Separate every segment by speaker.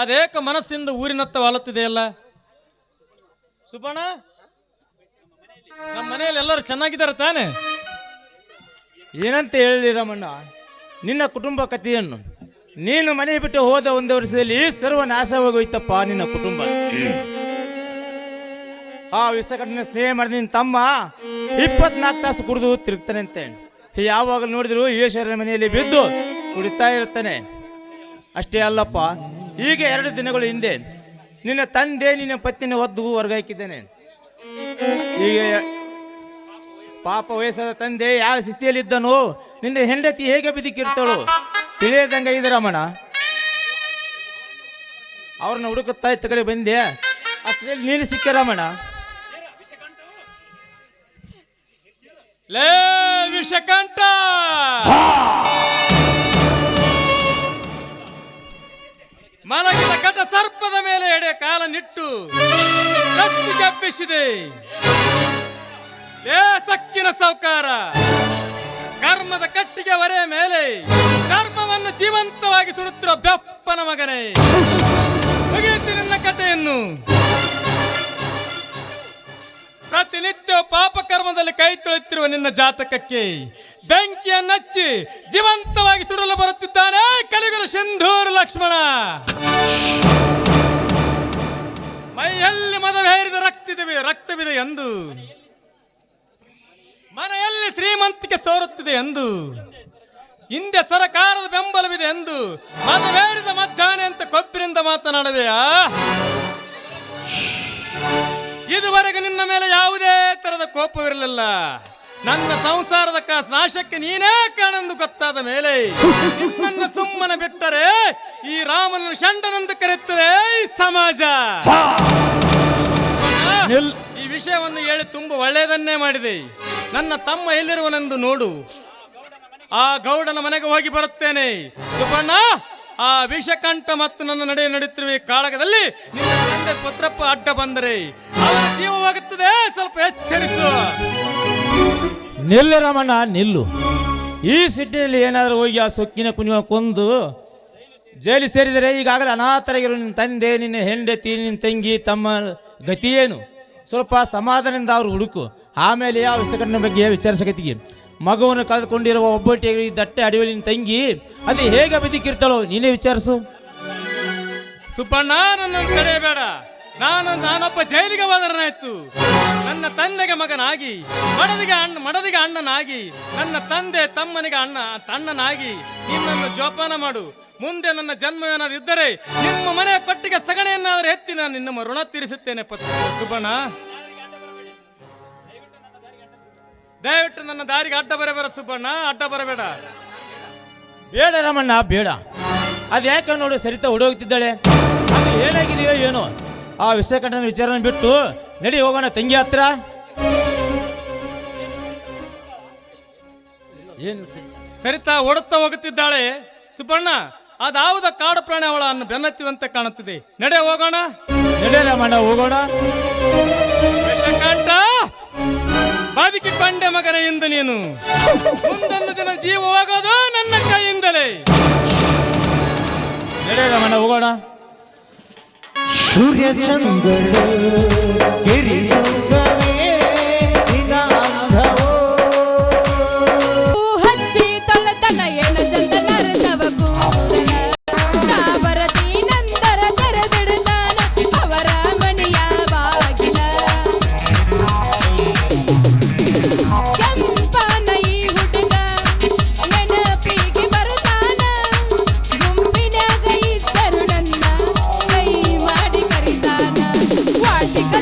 Speaker 1: ಅದೇಕ ಮನಸ್ಸಿಂದ ಊರಿನತ್ತ ವಾಲುತ್ತಿದೆಯಲ್ಲ. ಸುಬ್ಬಣ್ಣ, ನಮ್ಮ ಮನೆಯಲ್ಲಿ ಎಲ್ಲರೂ ಚೆನ್ನಾಗಿದ್ದಾರೆ ತಾನೆ?
Speaker 2: ಏನಂತ ಹೇಳಿ ರಾಮಣ್ಣ, ನಿನ್ನ ಕುಟುಂಬ ಕಥೆಯನ್ನು. ನೀನು ಮನೆ ಬಿಟ್ಟು ಹೋದ ಒಂದು ವರ್ಷದಲ್ಲಿ ಸರ್ವನಾಶವಾಗೋಯ್ತಪ್ಪ ನಿನ್ನ ಕುಟುಂಬ. ಆ ವಿಷಕಟ್ಟನ ಸ್ನೇಹ ಮಾಡಿದ ನಿನ್ನ ತಮ್ಮ 24 ತಾಸು ಕುಡಿದು ತಿರುಗ್ತಾನೆ ಅಂತೆ. ಯಾವಾಗಲೂ ನೋಡಿದ್ರು ಈಶ್ವರನ ಮನೆಯಲ್ಲಿ ಬಿದ್ದು ಕುಡಿತಾ ಇರ್ತಾನೆ. ಅಷ್ಟೇ ಅಲ್ಲಪ್ಪ, ಈಗ 2 ದಿನಗಳ ಹಿಂದೆ ನಿನ್ನ ತಂದೆ ನಿನ್ನ ಪತ್ನಿನ ಒದ್ದು ಹೊರಗಾಕಿದ್ದಾನೆ. ಈಗ ಪಾಪ ವಯಸ್ಸಾದ ತಂದೆ ಯಾವ ಸ್ಥಿತಿಯಲ್ಲಿದ್ದನೋ ನಿನ್ನ ಹೆಂಡತಿ ಹೇಗೆ ಬದುಕಿರ್ತಾಳು ತಿಳಿಯದಂಗ ಇದೆ ರಾಮಣ್ಣ. ಅವ್ರನ್ನ ಹುಡುಕುತ್ತಾ ಇತ್ತ ಕಡೆ ಬಂದೆ, ಅಷ್ಟರಲ್ಲಿ ನೀನು ಸಿಕ್ಕ ರಾಮಣ್ಣ.
Speaker 1: ಲೇ ವಿಷಕಂಠ, ಮಲಗಿದ ಕಟ ಸರ್ಪದ ಮೇಲೆ ಎಡೆ ಕಾಲ ನಿಟ್ಟು ಕಪ್ಪಿಸಿದೆ. ಏ ಸಕ್ಕಿನ ಸೌಕಾರ, ಕರ್ಮದ ಕಟ್ಟಿಗೆ ಹೊರೆಯ ಮೇಲೆ ಕರ್ಮವನ್ನು ಜೀವಂತವಾಗಿ ಸುಡುತ್ತಿರುವ ಬೆಪ್ಪನ ಮಗನೇ, ಮುಗಿಯುತ್ತೆ ನಿನ್ನ ಕಥೆಯನ್ನು. ಪ್ರತಿನಿತ್ಯ ಪಾಪ ಕರ್ಮದಲ್ಲಿ ಕೈ ತೊಳೆಯುತ್ತಿರುವ ನಿನ್ನ ಜಾತಕಕ್ಕೆ ಬೆಂಕಿಯನ್ನಚ್ಚಿ ಜೀವಂತವಾಗಿ ಸುಡಲು ಬರುತ್ತಿದ್ದಾನೆ ಕಲಿಯುಗದ ಸಿಂಧೂರ ಲಕ್ಷ್ಮಣ. ಮೈಯಲ್ಲಿ ಮದವೇರಿದ ರಕ್ತವಿದೆ ಎಂದು, ಮನೆಯಲ್ಲಿ ಶ್ರೀಮಂತಿಕೆ ಸೋರುತ್ತಿದೆ ಎಂದು, ಹಿಂದೆ ಸರಕಾರದ ಬೆಂಬಲವಿದೆ ಎಂದು ಮದವೇರಿದ ಮಧ್ಯಾಹ್ನ ಅಂತ ಕೊಬ್ಬಿನಿಂದ ಮಾತನಾಡುವೆಯಾ? ಇದುವರೆಗೆ ನಿನ್ನ ಮೇಲೆ ಯಾವುದೇ ತರದ ಕೋಪವಿರಲಿಲ್ಲ. ನನ್ನ ಸಂಸಾರದ ನಾಶಕ್ಕೆ ನೀನೇ ಕಾರಣೆಂದು ಗೊತ್ತಾದ ಮೇಲೆ ನಿನ್ನನ್ನು ಸುಮ್ಮನೆ ಬಿಟ್ಟರೆ ಈ ರಾಮನ ಷಂಡನೆಂದು ಕರೆಯುತ್ತದೆ ಈ ಸಮಾಜ. ಈ ವಿಷಯವನ್ನು ಹೇಳಿ ತುಂಬಾ ಒಳ್ಳೆಯದನ್ನೇ ಮಾಡಿದೆ. ನನ್ನ ತಮ್ಮ ಎಲ್ಲಿರುವನೆಂದು ನೋಡು. ಆ ಗೌಡನ ಮನೆಗೆ ಹೋಗಿ ಬರುತ್ತೇನೆ. ಸುಬ್ಬಣ್ಣ, ಆ ವಿಷಕಂಠ ಮತ್ತು ನನ್ನ ನಡೆ ನಡೆಯುತ್ತಿರುವ ಕಾಳಗದಲ್ಲಿ ನಿನ್ನ ತಂದೆ ಪುತ್ರಪ್ಪ ಅಡ್ಡ ಬಂದರೆ ಅವರ ಜೀವವಾಗುತ್ತದೆ. ಸ್ವಲ್ಪ ಎಚ್ಚರಿಸು.
Speaker 2: ನಿಲ್ಲು ರಾಮಣ್ಣ, ನಿಲ್ಲು. ಈ ಸಿಟಿಯಲ್ಲಿ ಏನಾದರೂ ಹೋಗಿ ಆ ಸೊಕ್ಕಿನ ಕುಣಿವ ಕೊಂದು ಜೈಲು ಸೇರಿದರೆ ಈಗಾಗಲೇ ಅನಾಥರಾಗಿರೋ ನಿನ್ನ ತಂದೆ, ನಿನ್ನ ಹೆಂಡತಿ, ನಿನ್ನ ತಂಗಿ, ತಮ್ಮ ಗತಿ ಏನು? ಸ್ವಲ್ಪ ಸಮಾಧಾನದಿಂದ ಅವ್ರು ಹುಡುಕು. ಆಮೇಲೆ ಆ ವಿಷಕಟ್ಟನ ಬಗ್ಗೆ ವಿಚಾರಿಸಕತ್ತಿಗೆ. ಮಗುವನ್ನು ಕಳೆದುಕೊಂಡಿರುವ ಒಬ್ಬಟ್ಟಿಗೆ ಈ ದಟ್ಟೆ ಅಡಿಯಲ್ಲಿ ನಿನ್ನ ತಂಗಿ ಅದು ಹೇಗೆ ಬದುಕಿರ್ತಾಳೋ ನೀನೇ ವಿಚಾರಿಸು.
Speaker 1: ಸುಬ್ಬಣ್ಣ, ನನ್ನನ್ನು ತಡೆಯಬೇಡ. ನಾನೊಬ್ಬ ಜೈಲಿಗೆ ಹೋದರನಾಯ್ತು. ನನ್ನ ತಂದೆಗೆ ಮಗನಾಗಿ, ಮಡದಿಗೆ ಅಣ್ಣನಾಗಿ, ನನ್ನ ತಂದೆ ತಮ್ಮನಿಗೆ ಅಣ್ಣನಾಗಿ ನಿನ್ನನ್ನು ಜೋಪಾನ ಮಾಡು. ಮುಂದೆ ನನ್ನ ಜನ್ಮವೇನಾದ್ರು ಇದ್ದರೆ ನಿಮ್ಮ ಮನೆಯ ಕೊಟ್ಟಿಗೆ ಸಗಣಿಯನ್ನಾದರೂ ಎತ್ತಿ ನಾನು ನಿನ್ನ ಋಣ ತೀರಿಸುತ್ತೇನೆ. ಸುಬ್ಬಣ್ಣ, ದಯವಿಟ್ಟು ನನ್ನ ದಾರಿಗೆ ಅಡ್ಡ ಬರಬೇಡ. ಸುಬ್ಬಣ್ಣ, ಅಡ್ಡ ಬರಬೇಡ.
Speaker 2: ಬೇಡ ರಾಮಣ್ಣ, ಬೇಡ. ಅದು ಯಾಕೆ ನೋಡು, ಸರಿತಾ ಓಡೋಗ್ತಿದ್ದಾಳೆ. ಅದು ಏನಾಗಿದೆಯೋ ಏನೋ. ಆ ವಿಷಕಂಠನ ವಿಚಾರ ಬಿಟ್ಟು ನಡಿ, ಹೋಗೋಣ ತಂಗಿ ಹತ್ರ.
Speaker 1: ಏನು ಸರಿತಾ ಓಡುತ್ತಾ ಹೋಗುತ್ತಿದ್ದಾಳೆ. ಸುಬ್ಬಣ್ಣ, ಅದಾವುದ ಕಾಡು ಪ್ರಾಣಿ ಅವಳನ್ನು ಬೆನ್ನತ್ತಿದಂತೆ ಕಾಣುತ್ತಿದೆ. ನಡೆ ಹೋಗೋಣ.
Speaker 2: ನಡೆ ರಾಮಣ್ಣ, ಹೋಗೋಣ.
Speaker 1: ವಿಷಕಂಠ, ಬದುಕಿಕೊಂಡೆ ಮಗನೆಯಿಂದ ನೀನು. ಮುಂದೊಂದು ದಿನ ಜೀವವಾಗೋದು ನನ್ನ ಕೈಯಿಂದಲೇ.
Speaker 2: ನಡೆ ರಾಮಣ್ಣ, ಹೋಗೋಣ.
Speaker 3: ಸೂರ್ಯ ಚಂದ್ರ
Speaker 4: ಹಚ್ಚಿ ತೊಳೆತನ ಎಣ ಚಂದ ನರಸವ ಕೂದಲ ನಾ ಬರತಿ ನಂತರ ತೆರೆದಿಡು ನಾನು ಅವರ ಮನೆಯ ಬಾಗಿಲ. ಕೆಂಪನ ಈ ಹುಡುಗ ನೆನಪಿಗೆ ಬರುತ್ತಾನ, ಗುಂಪಿನಾಗ ಇದ್ದರು ನನ್ನ ಕೈ ಮಾಡಿ ಕರಿತಾನ. ವಾಟಿಕ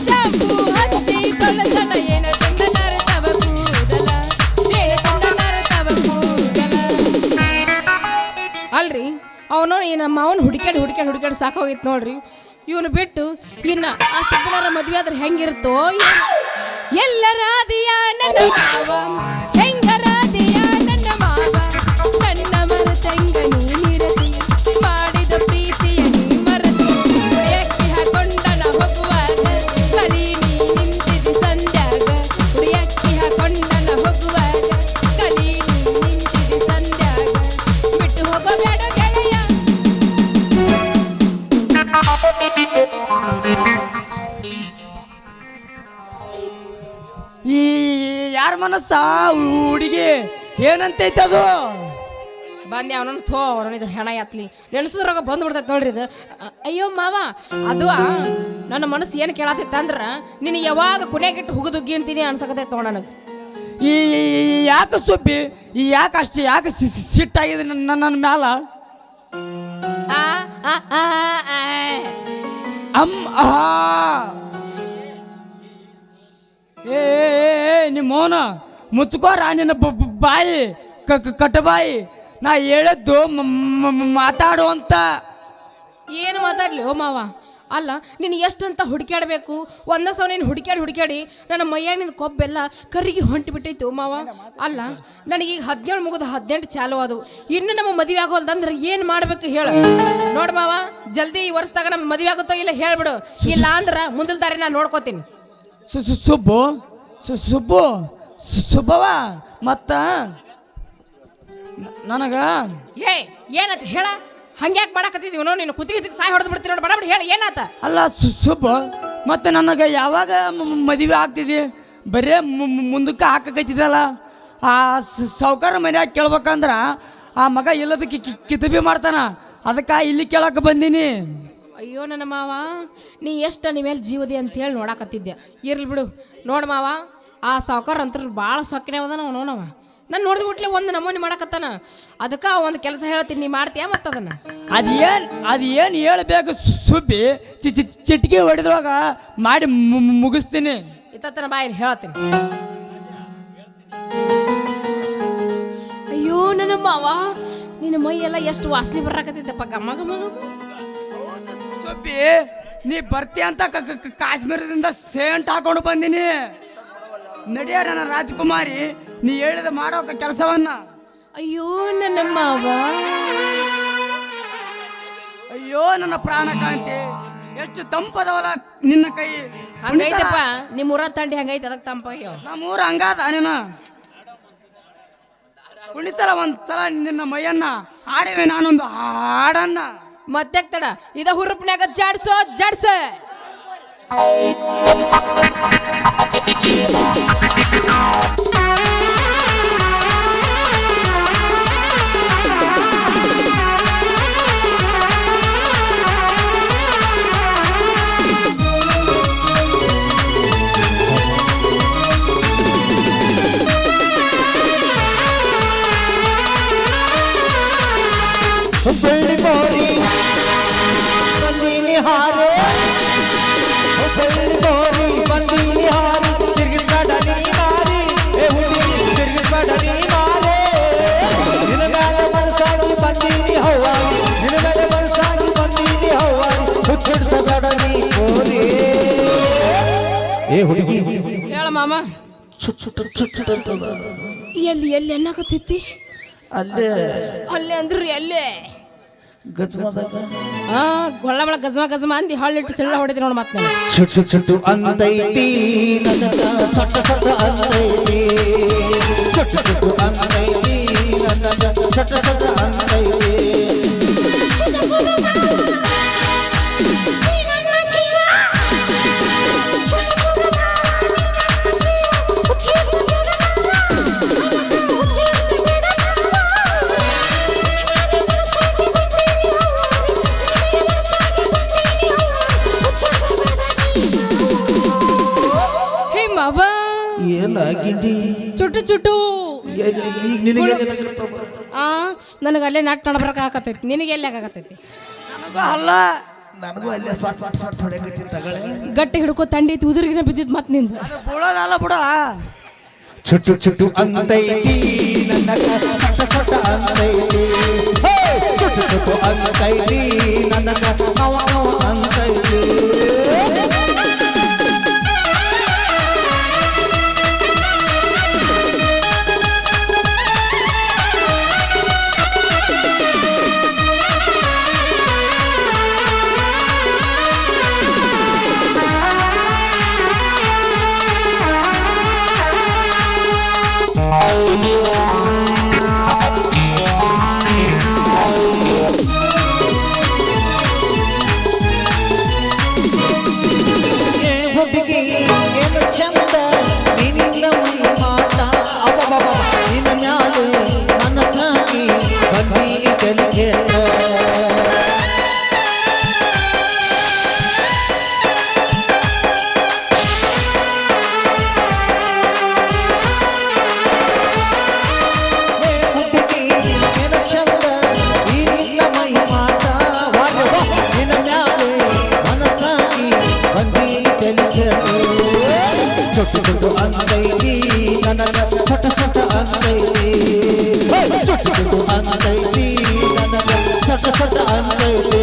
Speaker 4: ಶಾಂಪು ಹಚ್ಚಿ ತೊಳೆತನ ಏನ ಚಂದ ನರಸವ ಕೂದಲ, ಏನ ಚಂದ ನರಸವ ಕೂದಲ. ಅಲ್ರಿ ಅವನು ನಮ್ಮ ಅವನು ಹುಡುಕಾಡಿ ಸಾಕೋಗಿತ್ತು ನೋಡ್ರಿ. ಇವನು ಬಿಟ್ಟು ಇನ್ನು ಆ ಸುಬ್ಬಣ್ಣರ ಮದುವೆ ಆದ್ರೆ ಹೆಂಗಿರುತ್ತೋ. ಎಲ್ಲರಾದಿಯ ನನ್ನ ಮಾವ, ಹೆಂಗರಾದಿಯ ನನ್ನ ಮಾವ, ನನ್ನ ಮರತಂಗ ನೀನಿರತಿ, ಮಾಡಿದ ಪ್ರೀತಿಯ ನೀ ಮರತಿ, ಉಡಿಯಕ್ಕಿ ಹಾಕೊಂಡನ ಹೋಗುವಾಗ ಕಲಿ ನೀ ನಿಂತಿದಿ ಸಂಧ್ಯಾಗ, ಉಡಿಯಕ್ಕಿ ಹಾಕೊಂಡನ ಹೋಗುವಾಗ ಕಲಿ ನೀ ನಿಂತಿದಿ ಸಂಧ್ಯಾಗ. ಬಿಟ್ಟು ಹೋಗಬೇಡ ಗೆಳೆಯ
Speaker 3: ಯಾರ ಮನಸ್ಸ ಹುಡುಗಿ ಏನಂತೈತೆ ಅದು
Speaker 4: ಬಂದೆ ಅವನನ್ನು ಥೋ ಅವನಿದ್ರ ಹೆಣ ಎತ್ಲಿ ನೆನೆಸಿದ್ರಾಗ ಬಂದು ಬಿಡ್ತೈತೆ ನೋಡ್ರಿ ಇದು ಅಯ್ಯೋ ಮಾವ ಅದು ನನ್ನ ಮನಸ್ಸು ಏನು ಕೇಳತೈತೆ ಅಂದ್ರೆ ನೀನು ಯಾವಾಗ ಕುಣಿಯಾಗಿಟ್ಟು ಹುಗುದುಗ್ಗಿ ಅಂತೀನಿ ಅನ್ಸಕತೈತೆ ನೋಡ ನನಗೆ
Speaker 3: ಈ ಯಾಕೆ ಸುಬ್ಬಿ ಈ ಯಾಕೆ ಅಷ್ಟು ಯಾಕೆ ಸಿಟ್ಟಾಗಿದೆ ನನ್ನ ಮ್ಯಾಲ
Speaker 4: ಆ ಆ ಆ ಆ.
Speaker 3: ಏ ನಿಮ್ಮ ಮೌನ ಮುಚ್ಕೋರ ನಿನ್ನ ಬಾಯಿ ಕಟ್ಟಬಾಯಿ ನಾ ಹೇಳಿದ್ದು ಮಾತಾಡು ಅಂತ
Speaker 4: ಏನು ಮಾತಾಡ್ಲಿ ಓ ಮಾವ ಅಲ್ಲ ನೀನು ಎಷ್ಟಂತ ಹುಡುಕ್ಯಾಡಬೇಕು ಒಂದ ಸಲ ನೀನು ಹುಡುಕ್ಯಾಡಿ ನನ್ನ ಮೈಯಾಗ ನಿಂದು ಕೊಬ್ಬೆಲ್ಲ ಕರಿಗೆ ಹೊಂಟಿ ಬಿಟ್ಟೈತಿ ಓ ಮಾವ ಅಲ್ಲ ನನಗೀಗ 17 ಮುಗಿದು 18 ಚಾಲು ಅದು ಇನ್ನು ನಮ್ಮ ಮದುವೆ ಆಗೋಲ್ದಂದ್ರೆ ಏನು ಮಾಡ್ಬೇಕು ಹೇಳು ನೋಡು ಮಾವ ಜಲ್ದಿ ಈ ವರ್ಷದಾಗ ನಮ್ಮ ಮದುವೆ ಆಗುತ್ತೋ ಇಲ್ಲ ಹೇಳ್ಬಿಡು ಇಲ್ಲ ಅಂದ್ರೆ ಮುಂದಿನ ದಾರಿ ನಾನು ನೋಡ್ಕೋತೀನಿ
Speaker 3: ಸುಬ್ಬು ಸುಬ್ಬವ ಮತ್ತ ನನಗ
Speaker 4: ಏ ಏನಂತ ಹೇಳ ಹಂಗ್ಯಾಕೆ ಮಾಡಕತ್ತಿದೀವನೋ ನೀನು ಕುತ್ತಿಗೆ ಸಾಯಿ ಹೊಡೆದು ಬಿಡ್ತೀನಿ ನೋಡಿ ಬಡ ಹೇಳಿ ಏನಾತ
Speaker 3: ಅಲ್ಲ ಸುಬ್ಬು ಮತ್ತೆ ನನಗೆ ಯಾವಾಗ ಮದುವೆ ಆಗ್ತಿದೆ ಬರೇ ಮುಂದಕ್ಕೆ ಹಾಕಕತ್ತಿದಲ್ಲ ಆ ಸಾವ್ಕಾರ ಮನ್ಯಾಗ ಕೇಳ್ಬೇಕಂದ್ರ ಆ ಮಗ ಇಲ್ಲದಕ್ಕೆ ಕಿತಬಿ ಮಾಡ್ತಾನ ಅದಕ್ಕೆ ಇಲ್ಲಿ ಕೇಳಕ್ಕೆ ಬಂದೀನಿ
Speaker 4: ಅಯ್ಯೋ ನನ್ನ ಮಾವ ನೀ ಎಷ್ಟು ನಿಮ್ಮ ಮೇಲೆ ಜೀವದಿ ಅಂತೇಳಿ ನೋಡಕತ್ತಿದ್ದೆ ಇರ್ಲಿ ಬಿಡು ನೋಡು ಮಾವ ಆ ಸಾವ್ಕಾರ ಅಂತ ಭಾಳ ಸೊಕ್ಕಿನೇ ಅದ ನಾವು ನೋಡವ ನಾನು ನೋಡಿದ್ಬಿಟ್ಲೆ ಒಂದು ನಮೂನಿ ಮಾಡಕತ್ತಾನ ಅದಕ್ಕೆ ಒಂದು ಕೆಲಸ ಹೇಳ್ತೀನಿ ನೀ ಮಾಡ್ತೀಯ ಮತ್ತದನ್ನ
Speaker 3: ಅದೇನು ಹೇಳ್ಬೇಕು ಸುಬ್ಬಿ ಚಿಟಿಕೆ ಹೊಡೆದ್ರಾಗ ಮಾಡಿ ಮುಗಿಸ್ತೀನಿ
Speaker 4: ಇತ್ತನ ಬಾಯಲ್ಲಿ ಹೇಳ್ತೀನಿ ಅಯ್ಯೋ ನನ್ನ ಮಾವ ನಿನ್ನ ಮೈ ಎಲ್ಲ ಎಷ್ಟು ವಾಸನೆ ಬರಾಕತ್ತಿದ್ದಪ್ಪ ಗಮ್ಮ ಗಮ್ಮ
Speaker 3: ಸುಬ್ಬಿ ನೀ ಬರ್ತೀಯ ಅಂತ ಕಾಶ್ಮೀರದಿಂದ ಸೇಂಟ್ ಹಾಕೊಂಡು ಬಂದಿನಿ ನಡಿಯ ನನ್ನ ರಾಜಕುಮಾರಿ ನೀ ಹೇಳಿದ ಮಾಡೋ ಕೆಲಸವನ್ನ
Speaker 4: ಅಯ್ಯೋ ನನ್ನ ಮಾವ
Speaker 3: ಅಯ್ಯೋ ನನ್ನ ಪ್ರಾಣಕಾಂತಿ ಎಷ್ಟು ತಂಪದವಲ್ಲ ನಿನ್ನ ಕೈ
Speaker 4: ಹಂಗೈತಪ್ಪ ನಿಮ್ಮ ಊರ ತಂಡಿ ಹಂಗೈತೆ ಅದಕ್ಕೆ ತಂಪ ಅಯ್ಯೋ
Speaker 3: ನಮ್ಮೂರ ಹಂಗಾದ ನೀನು ಕುಣಿಸಲ ಒಂದ್ಸಲ ನಿನ್ನ ಮೈಯನ್ನ ಹಾಡಿವೆ ನಾನೊಂದು ಹಾಡನ್ನ
Speaker 4: ಮತ್ತೆ ತಡ ಇದ ಹುರುಪ್ನ್ಯಾಗ ಜಾಡ್ಸೋ ಜಾಡ್ಸ ಹೇಳ ಮಾಮ ಎಲ್ಲಿ ಎಲ್ಲಿ ಎನ್ನಾಕತ್ತೈತಿ
Speaker 3: ಅಲ್ಲೇ
Speaker 4: ಅಲ್ಲೇ ಅಂದ್ರಿ ಅಲ್ಲೇ
Speaker 3: ಗಜಮದಾಗ
Speaker 4: ಗೊಳ್ಳ ಬಳ ಗಜಮ ಗಜಮ ಅಂದಿ ಹಳ್ಳಿಟ್ಟು ಸೆಳ್ಳ ಹೊಡಿದ್ರಿ ನೋಡಿ ಮತ್ತೆ ನಾನು
Speaker 5: ಚುಟ್ಟು ಚುಟ್ಟು ಅಂತೈತಿ ನನಗ ಸಟ ಸಟ ಅಂತೈತಿ ಚುಟ್ಟು ಚುಟ್ಟು ಅಂತೈತಿ ನನಗ ಸಟ ಸಟ ಅಂತೈತಿ
Speaker 4: ಚುಟ್ಟು ಚುಟ್ಟು
Speaker 5: ನಿನಗೆ
Speaker 4: ನನಗೆ ಅಲ್ಲೇ ನಟ್ ನಡ್ಬರಕಾಗತೈತಿ ನಿನಗೆ ಎಲ್ಲಿ ಆಗತೈತಿ
Speaker 3: ಅಲ್ಲ
Speaker 5: ನನಗೂ ಅಲ್ಲೇ ಸ್ವಾಟ್ ಸ್ವಾಟ್ ಸ್ವಾಟ್ ಹೊಡೆಯಕತ್ತಿ ತಗೊಳ್ಳಿ
Speaker 4: ಗಟ್ಟಿ ಹಿಡ್ಕೊ ತಂಡೈತಿ ಉದುರಿಗಿನ ಬಿದ್ದಿದ್ ಮತ್ ನಿಂದು
Speaker 3: ಬುಡದಲ್ಲ ಬುಡ
Speaker 5: ಚುಟ್ಟು ಚುಟ್ಟು ಅಂತೈತಿ ನನಗ ಸಟ ಸಟ ಅಂತೈತಿ ಚುಟ್ಟು ಚುಟ್ಟು ಅಂತೈತಿ ನನಗ ನವ ನವ ಅಂತೈತಿ ಕೇಳು ಚುಟ್ಟು ಚುಟ್ಟು ಅಂತೈತಿ ನನಗ ಸಟ ಸಟ ಅಂತೈತಿ ಚುಟ್ಟು ಚುಟ್ಟು ಅಂತೈತಿ ನನಗ ಸಟ ಸಟ ಅಂತೈತಿ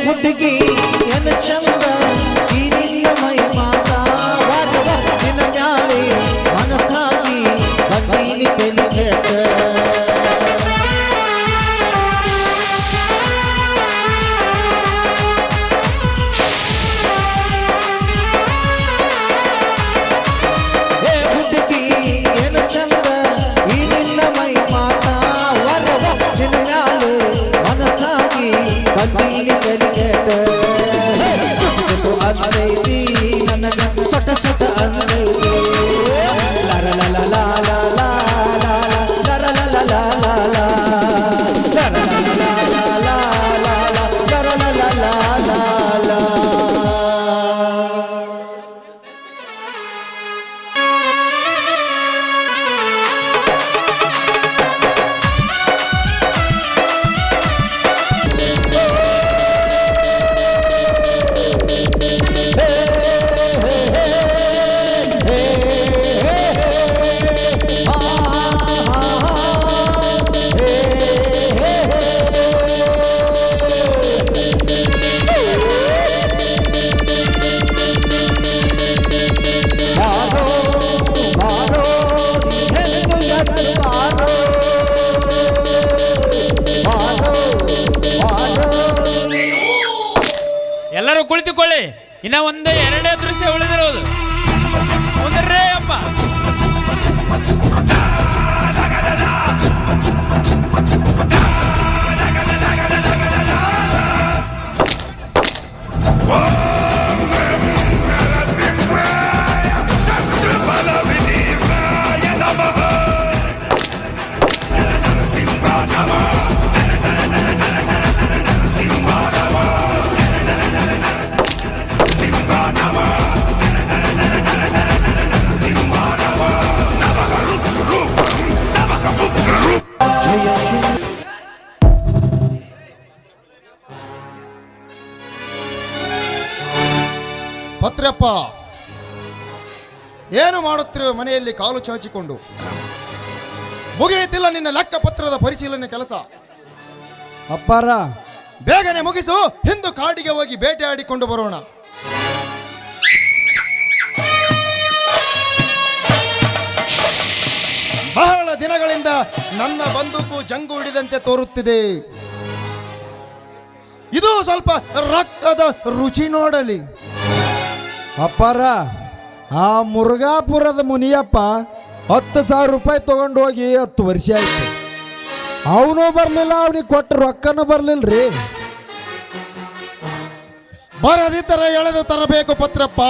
Speaker 5: ಹುಡುಗಿ ಎನ್ನ ಚಂದ ಈ ನಿನ್ನ ಮೈ ಮಾತ ವಾರವ ನಿನ್ನ ಮ್ಯಾಲೆ ಮನಸ್ಸಾಗಿ ಬಂದೀನಿ ತಲೆ ಕೆಟ್ಟ ಹುಡುಗಿ ಎನ್ನ ಚಂದ ಈ ನಿನ್ನ ಮೈ ಮಾತ ವಾರವ ನಿನ್ನ ಮ್ಯಾಲೆ ಮನಸ್ಸಾಗಿ ಬಂದೀನಿ ತಲೆ ಕೆಟ್ಟ ಅಂತೈತಿ ನನಗ ಸಟ ಸಟ ಅಂತೈತಿ ಲರ ಲಲ ಲಾ ಲಾ ಲಾ ಲಾ ಲರ ಲಲ ಲಾ ಲಾ ಲಾ ಲರ ಲಲ ಲಾ ಲಾ ಲಾ ಲರ ಲಲ ಲಾ ಲಾ ಲಾ
Speaker 1: ಎಲ್ಲರೂ ಕುಳಿತುಕೊಳ್ಳಿ. ಇನ್ನ ಒಂದು ಎರಡೇ ದೃಶ್ಯ ಉಳಿದಿರೋದು. ಕುಂದ್ರೇ ಅಪ್ಪ.
Speaker 6: ಪತ್ರಪ್ಪ, ಏನು ಮಾಡುತ್ತಿರುವ ಮನೆಯಲ್ಲಿ ಕಾಲು ಚಾಚಿಕೊಂಡು? ಮುಗಿಯುತ್ತಿಲ್ಲ ನಿನ್ನ ಲೆಕ್ಕ ಪತ್ರದ ಪರಿಶೀಲನೆ ಕೆಲಸ.
Speaker 2: ಅಪ್ಪಾರ,
Speaker 6: ಬೇಗನೆ ಮುಗಿಸು, ಹಿಂದು ಕಾಡಿಗೆ ಹೋಗಿ ಬೇಟೆಯಾಡಿಕೊಂಡು ಬರೋಣ. ಬಹಳ ದಿನಗಳಿಂದ ನನ್ನ ಬಂದೂಕು ಜಂಗು ಹಿಡಿದಂತೆ ತೋರುತ್ತಿದೆ. ಇದು ಸ್ವಲ್ಪ ರಕ್ತದ ರುಚಿ ನೋಡಲಿ.
Speaker 7: ಅಪ್ಪಾರ, ಆ ಮುರುಘಾಪುರದ ಮುನಿಯಪ್ಪ 10,000 ರೂಪಾಯಿ ತಗೊಂಡು ಹೋಗಿ 10 ವರ್ಷ ಆಯ್ತು. ಅವನು ಬರಲಿಲ್ಲ, ಅವನಿಗೆ ಕೊಟ್ಟ ರೊಕ್ಕನೂ ಬರಲಿಲ್ಲರಿ.
Speaker 6: ಬರದಿದ್ದರೆ ಎಳೆದು ತರಬೇಕು ಪತ್ರಪ್ಪ.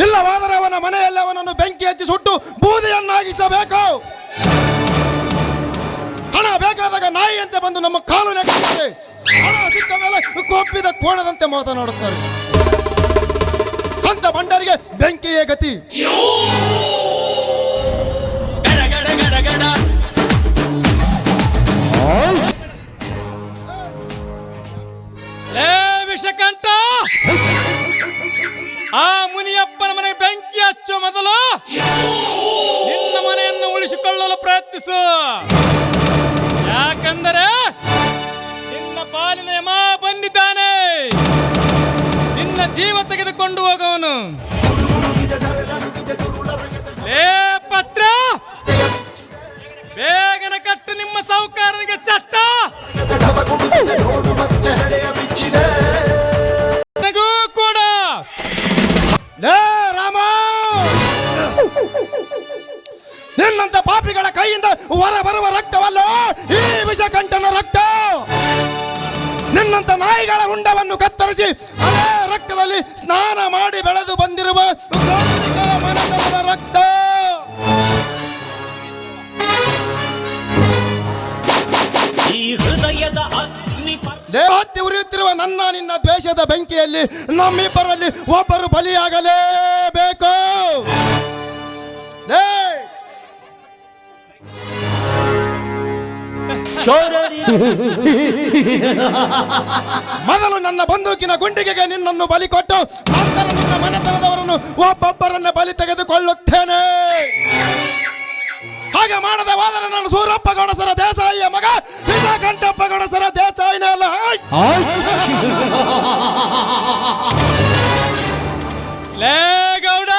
Speaker 6: ಇಲ್ಲವಾದರೆ ಅವನ ಮನೆಯಲ್ಲಿ ಅವನನ್ನು ಬೆಂಕಿ ಹಚ್ಚಿ ಸುಟ್ಟು ಬೂದಿಯನ್ನಾಗಿಸಬೇಕು. ಹಣ ಬೇಕಾದಾಗ ನಾಯಿಯಂತೆ ಬಂದು ನಮ್ಮ ಕಾಲು ನೆಟ್ಟಿದೆ. ಹಣ ಸಿಕ್ಕ ಮೇಲೆ ಕೊಬ್ಬಿದ ಕೋಣದಂತೆ ಮಾತನಾಡುತ್ತಾರೆ. ಅಂತ ಬಂಡರಿಗೆ ಬೆಂಕಿಯೇ ಗತಿ.
Speaker 1: ವಿಷಕಂಠ, ಆ ಮುನಿಯಪ್ಪನ ಮನೆಗೆ ಬೆಂಕಿ ಹಚ್ಚೋ ಮೊದಲು ನಿನ್ನ ಮನೆಯನ್ನು ಉಳಿಸಿಕೊಳ್ಳಲು ಪ್ರಯತ್ನಿಸು. ಯಾಕಂದರೆ ನಿನ್ನ ಪಾಲಿನ ಯಮ ಬಂದಿದ್ದಾನೆ. ನಿನ್ನ ಜೀವ ತೆಗೆದುಕೊಂಡು ಹೋಗವನು. ಏ ಪತ್ರ, ಬೇಗನೆ ಕಟ್ಟು ನಿಮ್ಮ ಸಾಹುಕಾರನಿಗೆ ಚಟ್ಟ. ಕೂಡ
Speaker 6: ರಾಮ, ನಿನ್ನಂತ ಪಾಪಿಗಳ ಕೈಯಿಂದ ಹೊರ ಬರುವ ರಕ್ತವಲ್ಲ ಈ ವಿಷಕಂಠನ ರಕ್ತ. ನಿನ್ನಂತ ನಾಯಿಗಳ ಹುಂಡವನ್ನು ಕತ್ತರಿಸಿ ಅದೇ ರಕ್ತದಲ್ಲಿ ಸ್ನಾನ ಮಾಡಿ ಬೆಳೆದು ಬಂದಿರುವ ಗೌರಿಕರ ಮನೆತನದ ರಕ್ತ.
Speaker 8: ಈ ಹೃದಯದ ಅಗ್ನಿ
Speaker 6: ಹತ್ತಿ ಉರಿಯುತ್ತಿರುವ ನನ್ನ ನಿನ್ನ ದ್ವೇಷದ ಬೆಂಕಿಯಲ್ಲಿ ನಮ್ಮಿಬ್ಬರಲ್ಲಿ ಒಬ್ಬರು ಬಲಿಯಾಗಲೇಬೇಕು. ಲೇ ಮೊದಲು ನನ್ನ ಬಂದೂಕಿನ ಗುಂಡಿಗೆಗೆ ನಿನ್ನನ್ನು ಬಲಿ ಕೊಟ್ಟು ನಂತರ ನಿನ್ನ ಮನೆತನದವರನ್ನು ಒಬ್ಬೊಬ್ಬರನ್ನ ಬಲಿ ತೆಗೆದುಕೊಳ್ಳುತ್ತೇನೆ. ಹಾಗೆ ಮಾಡದೆ ಹೋದರೆ ನಾನು ಸೂರಪ್ಪ ಗೌಡಸರ ದೇಸಾಯಿಯ ಮಗ ಕಂಠಪ್ಪ ಗೌಡಸರ ದೇಸಾಯಿನೇ ಅಲ್ಲ.
Speaker 1: ಲೇ ಗೌಡ,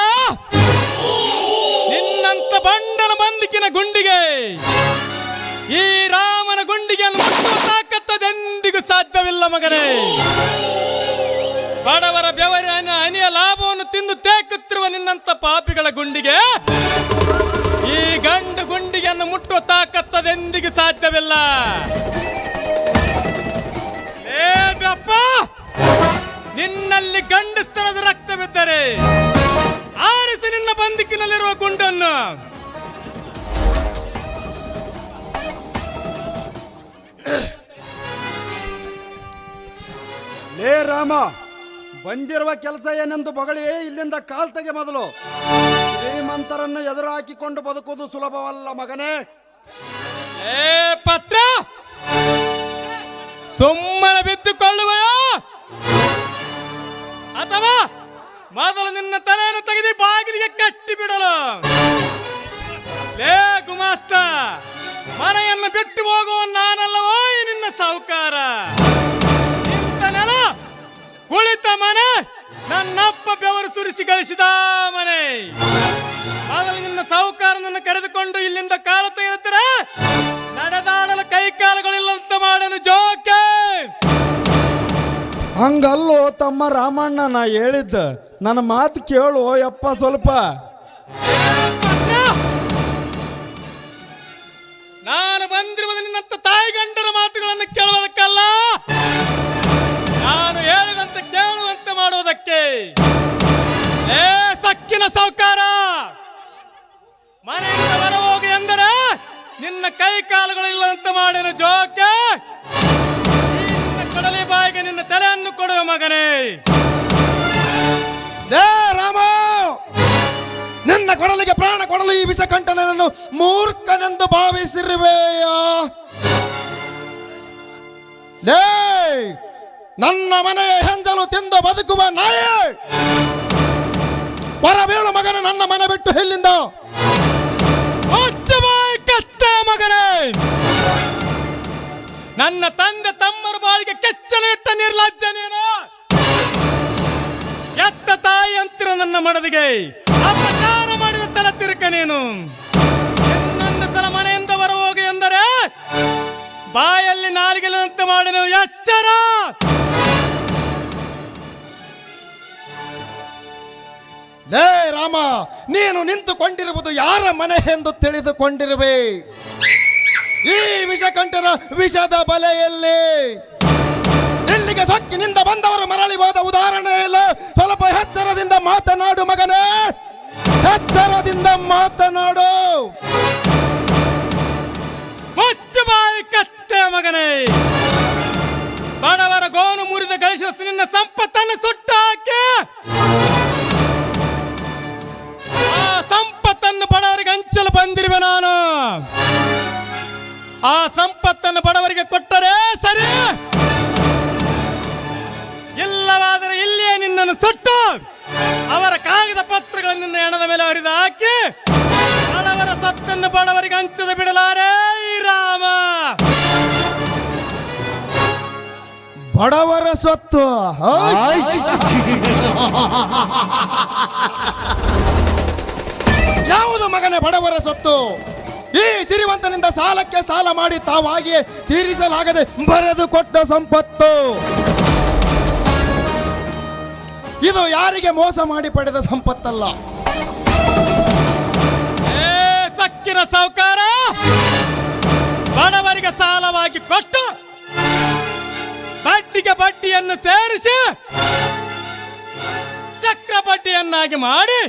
Speaker 1: ನಿನ್ನಂತ ಬಂಡನ ಬಂದಿಕಿನ ಗುಂಡಿಗೆ ಈ ರಾಮನ ಗುಂಡಿಗೆಯನ್ನು ಮುಟ್ಟುವ ತಾಕತ್ತದೆಂದಿಗೂ ಸಾಧ್ಯವಿಲ್ಲ ಮಗನೇ. ಬಡವರ ಬೆವರಿನ ಹನಿಯ ಲಾಭವನ್ನು ತಿಂದು ತೇಕುತ್ತಿರುವ ನಿನ್ನಂತ ಪಾಪಿಗಳ ಗುಂಡಿಗೆ ಈ ಗಂಡು ಗುಂಡಿಗೆಯನ್ನು ಮುಟ್ಟುವ ತಾಕತ್ತದೆಂದಿಗೂ ಸಾಧ್ಯವಿಲ್ಲ. ಏ ಬಪ್ಪ, ನಿನ್ನಲ್ಲಿ ಗಂಡಸ್ತನದ ರಕ್ತ ಬಿದ್ದರೆ ಆರಿಸಿ ನಿನ್ನ ಬಂದಿಕ್ಕಿನಲ್ಲಿರುವ ಗುಂಡನ್ನು.
Speaker 7: ಲೇ ರಾಮ, ಬಂದಿರುವ ಕೆಲಸ ಏನೆಂದು ಬಗಳಿ ಇಲ್ಲಿಂದ ಕಾಲ್ ತೆಗೆ. ಮೊದಲು ಶ್ರೀಮಂತರನ್ನು ಎದುರು ಹಾಕಿಕೊಂಡು ಬದುಕುವುದು ಸುಲಭವಲ್ಲ ಮಗನೇ.
Speaker 1: ಏ ಪತ್ರ, ಸುಮ್ಮನೆ ಬಿದ್ದುಕೊಳ್ಳುವೆಯೋ ಅಥವಾ ಮೊದಲು ನಿನ್ನ ತಲೆಯನ್ನು ತೆಗೆದು ಬಾಗಿಲಿಗೆ ಕಟ್ಟಿ ಬಿಡಲು? ಲೇ ಗುಮಾಸ್ತ, ಮನೆಯನ್ನು ಬಿಟ್ಟು ಹೋಗುವ ನಾನಲ್ಲವೋ ನಿನ್ನ ಸಾಹುಕಾರ. ನಿಂತ ನೆಲ, ಕುಳಿತ ಮನೆ, ನನ್ನಪ್ಪ ಬೆವರು ಸುರಿಸಿ ಗಳಿಸಿದ ಮನೆ. ಮೊದಲು ನಿನ್ನ ಸಾಹುಕಾರನನ್ನು ಕರೆದುಕೊಂಡು ಇಲ್ಲಿಂದ ಕಾಲು ತೆಗೆದುತ್ತಾರೆ ನಡೆದಾಡಲು ಕೈ ಕಾಲುಗಳಿಲ್ಲಂತ ಮಾಡನು ಜೋಕೆ.
Speaker 7: ಹಂಗಲ್ಲೋ ತಮ್ಮ ರಾಮಣ್ಣ, ನಾ ಹೇಳಿದ್ದ ನನ್ನ ಮಾತು ಕೇಳು ಯಪ್ಪ ಸ್ವಲ್ಪ.
Speaker 1: ನಾನು ಬಂದಿರುವುದು ನಿನ್ನಂತ ತಾಯಿ ಗಂಡರ ಮಾತುಗಳನ್ನು ಕೇಳುವುದಕ್ಕಲ್ಲ, ನಾನು ಹೇಳಿದಂತೆ ಕೇಳುವಂತೆ ಮಾಡುವುದಕ್ಕೆ. ಏ ಸಕ್ಕಿನ ಸಾಹುಕಾರ, ಮನೆಯಿಂದ ಹೊರ ಹೋಗಿ ಎಂದರೆ ನಿನ್ನ ಕೈ ಕಾಲುಗಳಿಲ್ಲಂತೆ ಮಾಡೇನು ಜೋಕೆ. ನಿನ್ನ ಕೊಡಲಿ ಬಾಯಿಗೆ ನಿನ್ನ ತಲೆಯನ್ನು ಕೊಡುವ ಮಗನೇ.
Speaker 6: ಲೇ ರಾಮ, ನಿನ್ನ ಕೊಡಲಿಗೆ ಪ್ರಾಣ ಕೊಡಲು ಈ ವಿಷಕಂಠನನ್ನು ಮೂರ್ಖನೆಂದು ಭಾವಿಸಿರುವೆಯ? ಲೇ, ನನ್ನ ಮನೆಯ ಹೆಂಜಲು ತಿಂದು ಬದುಕುವ ನಾಯಿ, ಹೊರಬೀಳು ಮಗನ ನನ್ನ ಮನೆ ಬಿಟ್ಟು ಎಲ್ಲಿಂದ.
Speaker 1: ಕತ್ತೆ ಮಗನೇ, ನನ್ನ ತಂದೆ ತಮ್ಮರ ಬಾಳಿಗೆ ಕೆಚ್ಚಲು ಇಟ್ಟ ನಿರ್ಲಜ್ಜ ನೀನು. ಎತ್ತ ತಾಯಿ ಅಂತಿರೋ ನನ್ನ ಮಡದಿಗೆ ಅಪಚಾರ ಮಾಡಿದ ತಲೆ ತಿರುಕ ನೀನು. ಇನ್ನೊಂದು ಸಲ ಮನೆಯಿಂದ ಹೊರ ಹೋಗಿ ಎಂದರೆ ಬಾಯಲ್ಲಿ ನಾಲಿಗೆಲಂತೆ ಮಾಡಿನ ಎಚ್ಚರ.
Speaker 6: ಲೇ ರಾಮ, ನೀನು ನಿಂತುಕೊಂಡಿರುವುದು ಯಾರ ಮನೆ ಎಂದು ತಿಳಿದುಕೊಂಡಿರುವೆ? ಈ ವಿಷಕಂಠನ ವಿಷದ ಬಲೆಯಲ್ಲಿ. ಇಲ್ಲಿಗೆ ಸೊಕ್ಕಿನಿಂದ ಬಂದವರು ಮರಳಿ ಹೋದ ಉದಾಹರಣೆ ಇಲ್ಲ. ಸ್ವಲ್ಪ ಎಚ್ಚರದಿಂದ ಮಾತನಾಡು ಮಗನೇ, ಎಚ್ಚರದಿಂದ ಮಾತನಾಡು.
Speaker 1: ಮುಚ್ಚು ಬಾಯಿ ಕತ್ತೆ ಮಗನೇ, ಬಡವರ ಗೋನು ಮುರಿದ ಗಳಿಸಿದ ನಿನ್ನ ಸಂಪತ್ತನ್ನು ಸುಟ್ಟು ಹಾಕಿ ಆ ಸಂಪತ್ತನ್ನು ಬಡವರಿಗೆ ಹಂಚಲು ಬಂದಿರುವೆ ನಾನು. ಆ ಸಂಪತ್ತನ್ನು ಬಡವರಿಗೆ ಕೊಟ್ಟರೆ ಸರಿ, ಇಲ್ಲವಾದರೆ ಇಲ್ಲಿಯೇ ನಿನ್ನನ್ನು ಸುಟ್ಟು ಅವರ ಕಾಗದ ಪತ್ರಗಳನ್ನು ನಿನ್ನ ಹೆಣದ ಮೇಲೆ ಹರಿದು ಹಾಕಿ ಬಡವರ ಸತ್ತನ್ನು ಬಡವರಿಗೆ ಹಂಚದ ಬಿಡಲಾರೆ ಈ ರಾಮ.
Speaker 6: ಬಡವರ ಸ್ವತ್ತು ಯಾವುದು ಮಗನೇ ಬಡವರ ಸ್ವತ್ತು? ಈ ಸಿರಿವಂತನಿಂದ ಸಾಲಕ್ಕೆ ಸಾಲ ಮಾಡಿ ತಾವಾಗಿಯೇ ತೀರಿಸಲಾಗದೆ ಬರೆದು ಕೊಟ್ಟ ಸಂಪತ್ತು. ಇದು ಯಾರಿಗೆ ಮೋಸ ಮಾಡಿ ಪಡೆದ ಸಂಪತ್ತಲ್ಲ.
Speaker 1: ಸಕ್ಕಿನ ಸಾಹುಕಾರ, ಬಡವರಿಗೆ ಸಾಲವಾಗಿ ಕೊಟ್ಟು ಬಡ್ಡಿಗೆ ಬಡ್ಡಿಯನ್ನು ಸೇರಿಸಿ ಚಕ್ರ ಬಡ್ಡಿಯನ್ನಾಗಿ ಮಾಡಿ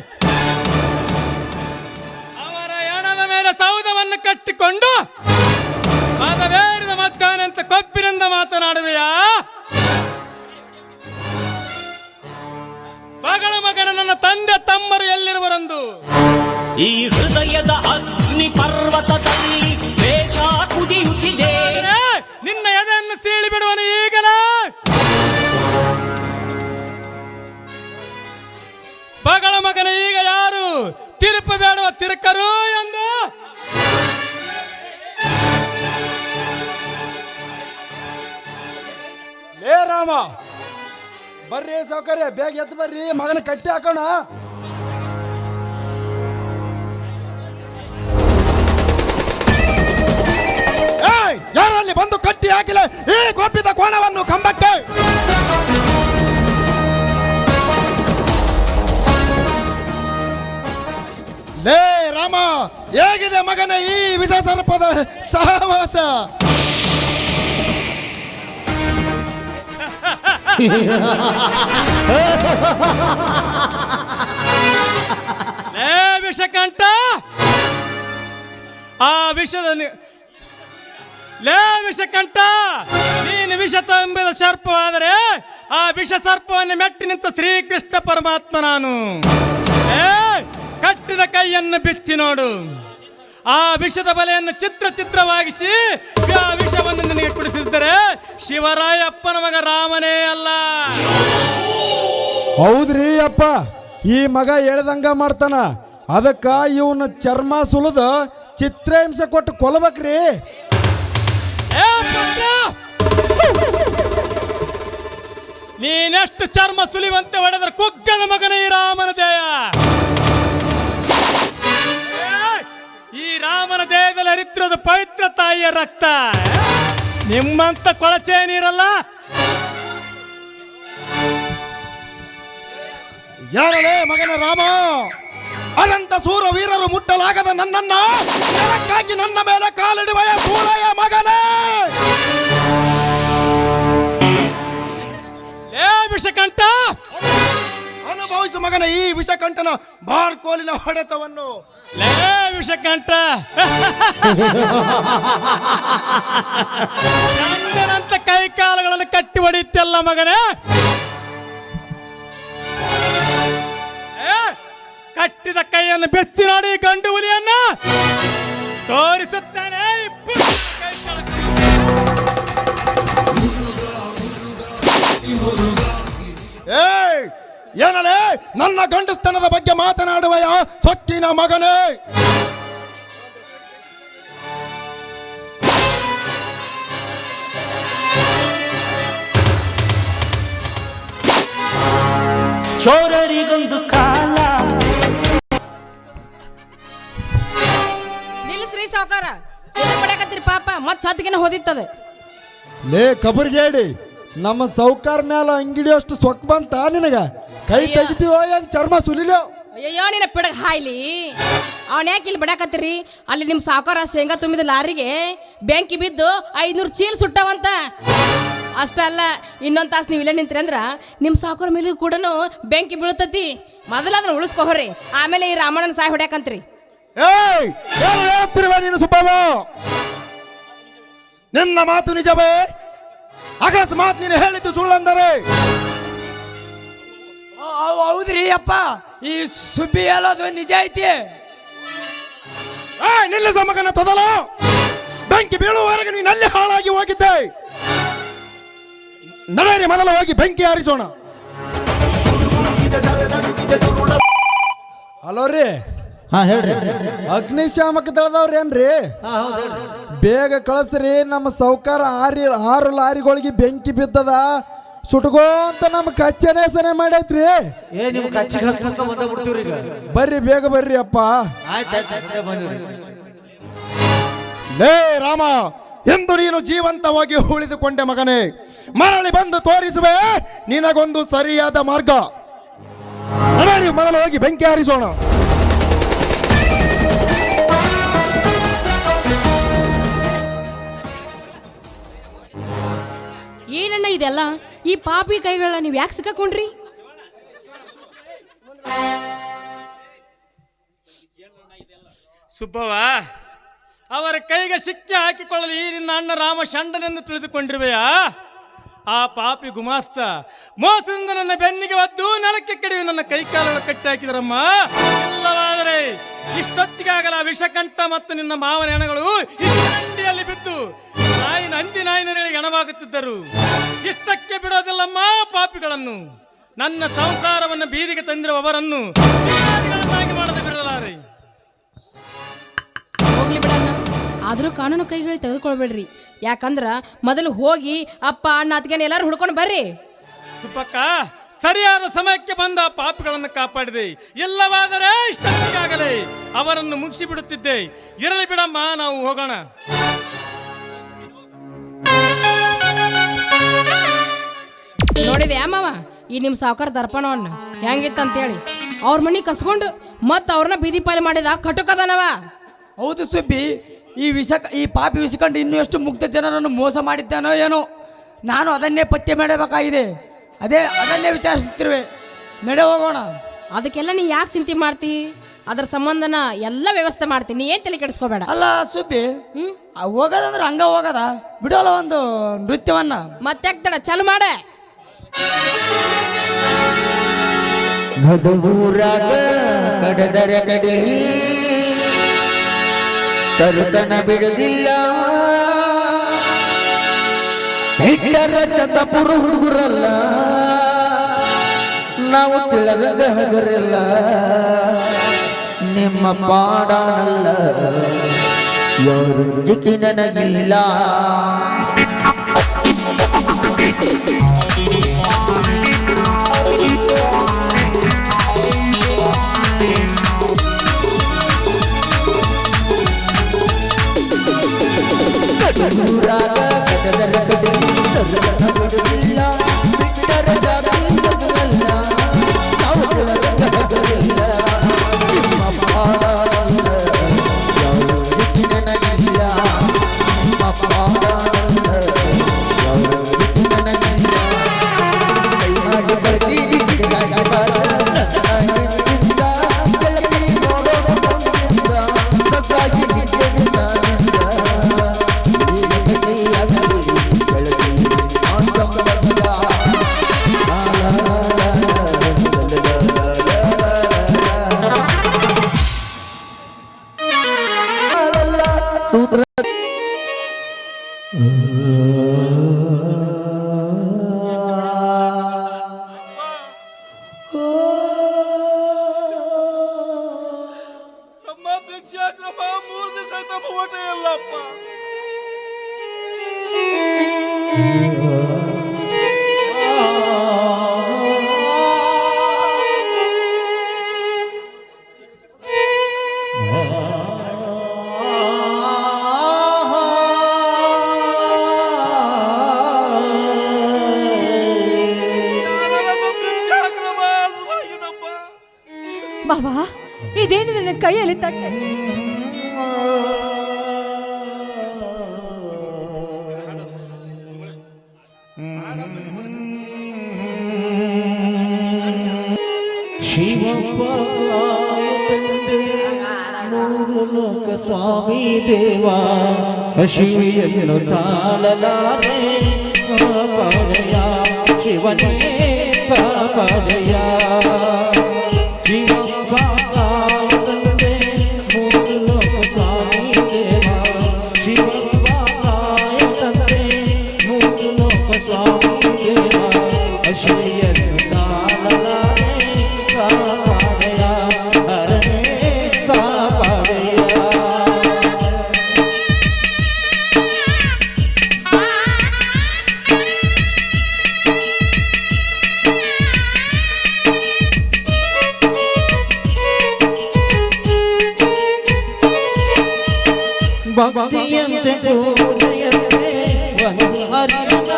Speaker 1: ಅವರ ಹೆಣದ ಮೇಲೆ ಸೌಧವನ್ನು ಕಟ್ಟಿಕೊಂಡು ಮದವೇರಿದ ಮದ್ದಾನೆಂತ ಕೊಬ್ಬಿನಿಂದ ಮಾತನಾಡುವೆಯಾ? ಮಗಳ ಮಗನ ನನ್ನ ತಂದೆ ತಮ್ಮರು ಎಲ್ಲಿರುವರೆಂದು
Speaker 8: ಈ ಹೃದಯದ ಅಗ್ನಿ ಪರ್ವತದಲ್ಲಿ ವೇಷ ಕುದಿಯುತ್ತಿದೆ.
Speaker 1: ನಿನ್ನ ಎದೆಯನ್ನು ಸೀಳಿ ಬಿಡುವನು ಈಗಲೇ. ಮಗಳ ಮಗನ ಈಗ ಯಾರು ತಿರುಪು ಬೇಡುವ ತಿರುಕರು ಎಂದು
Speaker 7: ಲೇ ರಾಮ, ಬರ್ರಿ ಸೌಕರ್ಯ, ಬೇಗ ಎದ್ದು ಬರ್ರಿ, ಮಗನ ಕಟ್ಟಿ ಹಾಕೋಣ.
Speaker 6: ಯಾರಲ್ಲಿ ಬಂದು ಕಟ್ಟಿ ಹಾಕಿಲ್ಲ ಈ ಕೊಪ್ಪಿದ ಕೋಣವನ್ನು ಕಂಬಕ್ಕೆ. ಲೇ ರಾಮ, ಹೇಗಿದೆ ಮಗನ ಈ ವಿಷ ಸರ್ಪದ ಸಹವಾಸ?
Speaker 1: ವಿಷಕಂಠ, ಆ ವಿಷದ ವಿಷಕಂಠ, ನೀನು ವಿಷ ತುಂಬಿದ ಸರ್ಪವಾದರೆ ಆ ವಿಷ ಸರ್ಪವನ್ನು ಮೆಟ್ಟಿ ನಿಂತ ಶ್ರೀಕೃಷ್ಣ ಪರಮಾತ್ಮ ನಾನು. ಕಟ್ಟಿದ ಕೈಯನ್ನು ಬಿಚ್ಚಿ ನೋಡು. ಆ ವಿಷದ ಬಲೆಯನ್ನು ಚಿತ್ರವಾಗಿಸಿ ಆ ವಿಷವನ್ನು ನಿನಗೆ ಕುಡಿಸಿದ್ದರೆ ಶಿವರಾಯಪ್ಪನ ಮಗ ರಾಮನೇ ಅಲ್ಲ.
Speaker 7: ಹೌದ್ರಿ ಅಪ್ಪ, ಈ ಮಗ ಹೇಳ್ದಂಗ ಮಾಡ್ತಾನ. ಅದಕ್ಕ ಇವನ ಚರ್ಮ ಸುಲಿದು ಚಿತ್ರಹಿಂಸೆ ಕೊಟ್ಟು ಕೊಲ್ಲಬೇಕ್ರಿ.
Speaker 1: ನೀನೆಷ್ಟು ಚರ್ಮ ಸುಲಿವಂತೆ ಹೊಡೆದ್ರೆ ಕುಗ್ಗನ ಮಗನ ಈ ರಾಮನ ದೇಹ. ಈ ರಾಮನ ದೇಹದಲ್ಲಿ ಹರಿತಿರೋದು ಪವಿತ್ರ ತಾಯಿಯ ರಕ್ತ. ನಿಮ್ಮಂತ ಕೊಳಚೆ ನೀರಲ್ಲ.
Speaker 6: ಯಾರಲೇ ಮಗನ ರಾಮ, ಅನಂತ ಸೂರ ವೀರರು ಮುಟ್ಟಲಾಗದ ನನ್ನನ್ನ ನೆಲಕ್ಕಾಗಿ ನನ್ನ ಮೇಲೆ ಕಾಲಿಡುವ ಸೂಳೆಯ ಮಗನೇ.
Speaker 1: ವಿಷಕಂಠ,
Speaker 6: ಅನುಭವಿಸು ಮಗನ ಈ ವಿಷಕಂಠನ ಬಾರ್ಕೋಲಿನ ಹೊಡೆತವನ್ನು.
Speaker 1: ವಿಷಕಂಠ, ಚಂದನಂತ ಕೈ ಕಾಲುಗಳನ್ನು ಕಟ್ಟಿ ಹೊಡೆಯುತ್ತಲ್ಲ ಮಗನೇ. ಕಟ್ಟಿದ ಕೈಯನ್ನು ಬೆಚ್ಚಿ ನೋಡಿ ಗಂಡು ಹುಲಿಯನ್ನ ತೋರಿಸುತ್ತಾನೆ.
Speaker 6: ಏನಲೇ ನನ್ನ ಗಂಡಸ್ತನದ ಬಗ್ಗೆ ಮಾತನಾಡುವಯ ಸೊಕ್ಕಿನ ಮಗನೇ?
Speaker 8: ಚೋರರಿಗೊಂದು ಕಾಲ.
Speaker 4: ನಿಲ್ಲಿಸ್ರಿ ಸಾವುಕಾರ, ಪಡ್ಯಾಕತ್ತೀರಿ ಪಾಪ, ಮತ್ ಸತ್ತಿಗೆನ ಹೋದಿತ್ತದ.
Speaker 7: ಲೇ ಕಬರ್ಗೇಡಿ, ನಮ್ಮ ಸೌಕಾರ ಮ್ಯಾಲ ಅಂಗಡಿ ಅಷ್ಟು ಸೊಕ್ಕ ಬಂತ ನಿನಗ? ಕೈ ತೆಗಿತೀವೋ ಏನ್ ಚರ್ಮ ಸುಲಿಲೋ?
Speaker 4: ಅಯ್ಯೋ ನಿನ್ನ ಪಿಡಗ್ ಹಾಯ್ಲಿ, ಅವನ್ ಯಾಕೆ ಇಲ್ಲಿ ಬಡ್ಯಾಕತ್ತೀರಿ? ಅಲ್ಲಿ ನಿಮ್ಮ ಸಾವುಕಾರ ಶೇಂಗಾ ತುಂಬಿದ ಲಾರಿಗೆ ಬೆಂಕಿ ಬಿದ್ದು 500 ಚೀಲ ಸುಟ್ಟವಂತ. ಅಷ್ಟಲ್ಲ, ಇನ್ನೊಂದು ತಾಸು ನೀವು ಇಲ್ಲೇ ನಿಂತ್ರಿ ಅಂದ್ರ ನಿಮ್ಮ ಸಾವುಕಾರ ಮೇಲೆ ಕೂಡ ಬೆಂಕಿ ಬೀಳ್ತತಿ. ಮೊದಲ ಅದನ್ನ ಉಳಿಸ್ಕೋರಿ, ಆಮೇಲೆ ಈ ರಾಮಣ್ಣನ ಸಾಯ್ ಹೊಡ್ಯಾಕಂತ್ರಿ.
Speaker 6: ನೀನು ಸುಬ್ಬವ, ನಿನ್ನ ಮಾತು ನಿಜವೇ? ಅಕಸ್ಮಾತ್ ನೀನು ಹೇಳಿದ್ದು ಸುಳ್ಳಂದರೆ?
Speaker 3: ಹೌದ್ರಿ ಅಪ್ಪ, ಈ ಸುಬ್ಬಿ ಹೇಳೋದು ನಿಜ ಐತಿ.
Speaker 6: ನಿಲ್ಲಿಸ ಮಗನ ತೊದಲು. ಬೆಂಕಿ ಬೀಳುವವರೆಗೆ ನೀನು ಅಲ್ಲಿ ಹಾಳಾಗಿ ಹೋಗಿದ್ದೆ. ನಡೆಯರಿ, ಮೊದಲು ಹೋಗಿ ಬೆಂಕಿ ಹಾರಿಸೋಣ.
Speaker 7: ಹಲೋ ರೀ,
Speaker 5: ಹೇಳ್ರಿ.
Speaker 7: ಅಗ್ನಿಶಾಮಕ ದಳದವ್ರ ಏನ್ರಿ? ಬೇಗ ಕಳಿಸ್ರಿ, ನಮ್ಮ ಸೌಕಾರ 6 ಲಾರಿಗಳಿಗೆ ಬೆಂಕಿ ಬಿದ್ದದ. ಸುಟ್ಕೋಂತ ನಮ್ಮ ಕಚ್ಚನೇಸನೆ ಮಾಡೈತ್ರಿ.
Speaker 5: ನಿಮ್ ಕಚ್ಚಿಗೆ ಹತ್ತಕ್ಕ ಬಂದ ಬಿಡ್ತೀವ್ರಿ ಈಗ.
Speaker 7: ಬರ್ರಿ, ಬೇಗ ಬರ್ರಿ ಅಪ್ಪ.
Speaker 6: ಲೇ ರಾಮ, ಎಂದು ನೀನು ಜೀವಂತವಾಗಿ ಉಳಿದುಕೊಂಡೆ ಮಗನೇ. ಮರಳಿ ಬಂದು ತೋರಿಸುವೆ ನಿನಗೊಂದು ಸರಿಯಾದ ಮಾರ್ಗ. ನಡೀರಿ, ಮೊದಲು ಹೋಗಿ ಬೆಂಕಿ ಹಾರಿಸೋಣ.
Speaker 4: ಏನಣ್ಣ ಇದೆಲ್ಲ? ಈ ಪಾಪಿ ಕೈಗಳನ್ನ ನೀವು ಯಾಕೆ ಸಿಕ್ಕಾಕೊಂಡ್ರಿ?
Speaker 1: ಸುಬ್ಬವ್ವ, ಅವರ ಕೈಗೆ ಸಿಕ್ಕಿ ಹಾಕಿಕೊಳ್ಳಲು ಈ ನಿನ್ನ ಅಣ್ಣ ರಾಮ ಷಂಡನೆಂದು ತಿಳಿದುಕೊಂಡಿರುವೆಯಾ? ಆ ಪಾಪಿ ಗುಮಾಸ್ತ ಮೋಸದಿಂದ ನನ್ನ ಬೆನ್ನಿಗೆ ಒದ್ದು ನೆಲಕ್ಕೆ ಕೆಡವಿ ನನ್ನ ಕೈಕಾಲುಗಳು ಕಟ್ಟಿ ಹಾಕಿದರಮ್ಮ. ಇಲ್ಲವಾದರೆ ಇಷ್ಟೊತ್ತಿಗಾಗಲ ವಿಷಕಂಠ ಮತ್ತು ನಿನ್ನ ಮಾವನ ಹೆಣಗಳು ಇಂಡಿಯಲ್ಲಿ ಬಿದ್ದು ನಾಯಿನರಿಗೆ ಹೆಣವಾಗುತ್ತಿದ್ದರು. ಇಷ್ಟಕ್ಕೆ ಬಿಡೋದಿಲ್ಲಮ್ಮ ಪಾಪಿಗಳನ್ನು. ನನ್ನ ಸಂಸಾರವನ್ನು ಬೀದಿಗೆ ತಂದಿರುವವರನ್ನು ಮಾಡದೆ ಬಿಡಲಾರೆ.
Speaker 4: ಹೋಗ್ಲಿ ಬಿಡಣ್ಣ, ಆದರೂ ಕಾನೂನು ಕೈಗಳಿಗೆ ತೆಗೆದುಕೊಳ್ಬೇಡ್ರಿ. ಯಾಕಂದ್ರ ಮೊದಲು ಹೋಗಿ ಅಪ್ಪ ಅಣ್ಣ ಅತ್ತಿಗೆ ಎಲ್ಲರೂ ಹುಡ್ಕೊಂಡು ಬರ್ರಿ.
Speaker 1: ಸುಪ್ಪಕ್ಕ, ಸರಿಯಾದ ಸಮಯಕ್ಕೆ ಬಂದ ಆ ಪಾಪಿಗಳನ್ನು ಕಾಪಾಡಿದೆ. ಇಲ್ಲವಾದರೆ ಇಷ್ಟಕ್ಕಾಗಲೇ ಅವರನ್ನು ಮುಗಿಸಿ ಬಿಡುತ್ತಿದ್ದೆ. ಇರಲಿ ಬಿಡಮ್ಮ, ನಾವು ಹೋಗೋಣ.
Speaker 4: ನೋಡಿದೆ ಮಾವ ಈ ನಿಮ್ಮ ಸಾವುಕಾರ ದರ್ಪಣವನ್ನ ಹೆಂಗಿತ್ತಂತೇಳಿ ಅವ್ರ ಮನೆ ಕಸ್ಕೊಂಡು ಮತ್ತೆ ಅವ್ರನ್ನ ಬೀದಿ ಪಾಲಿ ಮಾಡಿದ ಕಟುಕದನವ.
Speaker 3: ಹೌದು ಸುಬ್ಬಿ, ಈ ಪಾಪಿ ವಿಷಕಂಡು ಇನ್ನೂ ಎಷ್ಟು ಮುಗ್ಧ ಜನರನ್ನು ಮೋಸ ಮಾಡಿದ್ದಾನೋ ಏನೋ. ನಾನು ಅದನ್ನೇ ಪತ್ತೆ ಮಾಡಬೇಕಾಗಿದೆ. ಅದನ್ನೇ ವಿಚಾರಿಸುತ್ತಿರುವೆ. ನಡೆ ಹೋಗೋಣ.
Speaker 4: ಅದಕ್ಕೆಲ್ಲ ನೀ ಯಾಕೆ ಚಿಂತೆ ಮಾಡ್ತಿ? ಅದ್ರ ಸಂಬಂಧನ ಎಲ್ಲ ವ್ಯವಸ್ಥೆ ಮಾಡ್ತೀನಿ, ನೀ ಏನ್ ತಲೆ ಕೆಡಿಸ್ಕೋಬೇಡ.
Speaker 3: ಅಲ್ಲ ಸುಬ್ಬಿ, ಹೋಗೋದಂದ್ರೆ ಹಂಗ ಹೋಗದ ಬಿಡೋಲ್ಲ ಒಂದು ನೃತ್ಯವನ್ನ.
Speaker 4: ಮತ್ತೆ ತಡ ಚಾಲು ಮಾಡ.
Speaker 5: ನಡುವೂರಾಗ ಕಡದರ ಕಡಲಿ ತರುತನ ಬಿಡದಿಲ್ಲ. ಹಿಟ್ಟರ ಚತಪುರ ಹುಡುಗರಲ್ಲ, ನಾವು ತಿಳದಂಗ ಹಗರಲ್ಲ. ನಿಮ್ಮ ಪಾಡನಲ್ಲ ಯಾರು ದಿಕ್ಕಿ ನನಗಿಲ್ಲ. ಊರಾಗ ಕಡದರ ಕಡಲಿ ತರುತನ ಬಿಡದಿಲ್ಲ. ಹಿಟ್ಟರ ಜಾತಿ ಹಗರಲ್ಲ, ನಾವು ತಿಳದಂಗ ಹಗರಲ್ಲ. ನಿಮ್ಮ ಪಾಡನಲ್ಲ ಯಾರು ದಿಕ್ಕಿ ನನಗಿಲ್ಲ. ನಿಮ್ಮ ಪಾಡನಲ್ಲ ಯಾರು ದಿಕ್ಕಿ ನನಗಿಲ್ಲ. ಕೈ ಮಾಡಿ ಬರ್ತೀರಿ ಗಿಡಗಾಗಿ ಬಾರ ನನ್ನಾಗಿಂದ ಬೆಳಕಿ ನೋಡೋಣ ಮುಂದಿಂದ ಸಗಾಗಿ ನಿಜನಿಂದ ಸೂತ್ರ
Speaker 1: ಅಮ್ಮ ಭಿಕ್ಷೆ ಹಾಕ್ರಪ್ಪ, 3 ದಿವಸ ಆಯ್ತಮ್ಮ ಊಟ ಇಲ್ಲಪ್ಪ.
Speaker 9: ಬಾಬಾ, ಇದೇನಿದೆ ನನ್ನ ಕೈಯಲ್ಲಿ ತಟ್ಟೆ?
Speaker 5: ಶಿವಪ್ಪ ಮೂರು ಲೋಕ ಸ್ವಾಮಿ ದೇವ ಶಿವಿಯನ್ನು ತಾಳಲಾರೆ ಕಾಪಾಡಯ ಶಿವನೇ ಕಾಪಾಡಯ. ಶಿವಪ್ಪ ತಂದೆ ಮೂರು ಲೋಕ ಸ್ವಾಮಿ ದೇವ ಶಿವಪ್ಪ ತಂದೆ ಮೂರು ಲೋಕ ಸ್ವಾಮಿ ದೇವ ಶಿವಿಯನ್ನು ತಾಳಲಾರೆ ಕಾಪಾಡಯ ಹರನೇ ಕಾಪಾಡಯ. ಭಕ್ತಿಯಂತೆ ಪೂಜೆಯಂತೆ ಒಂದು ಅರಿಯನ,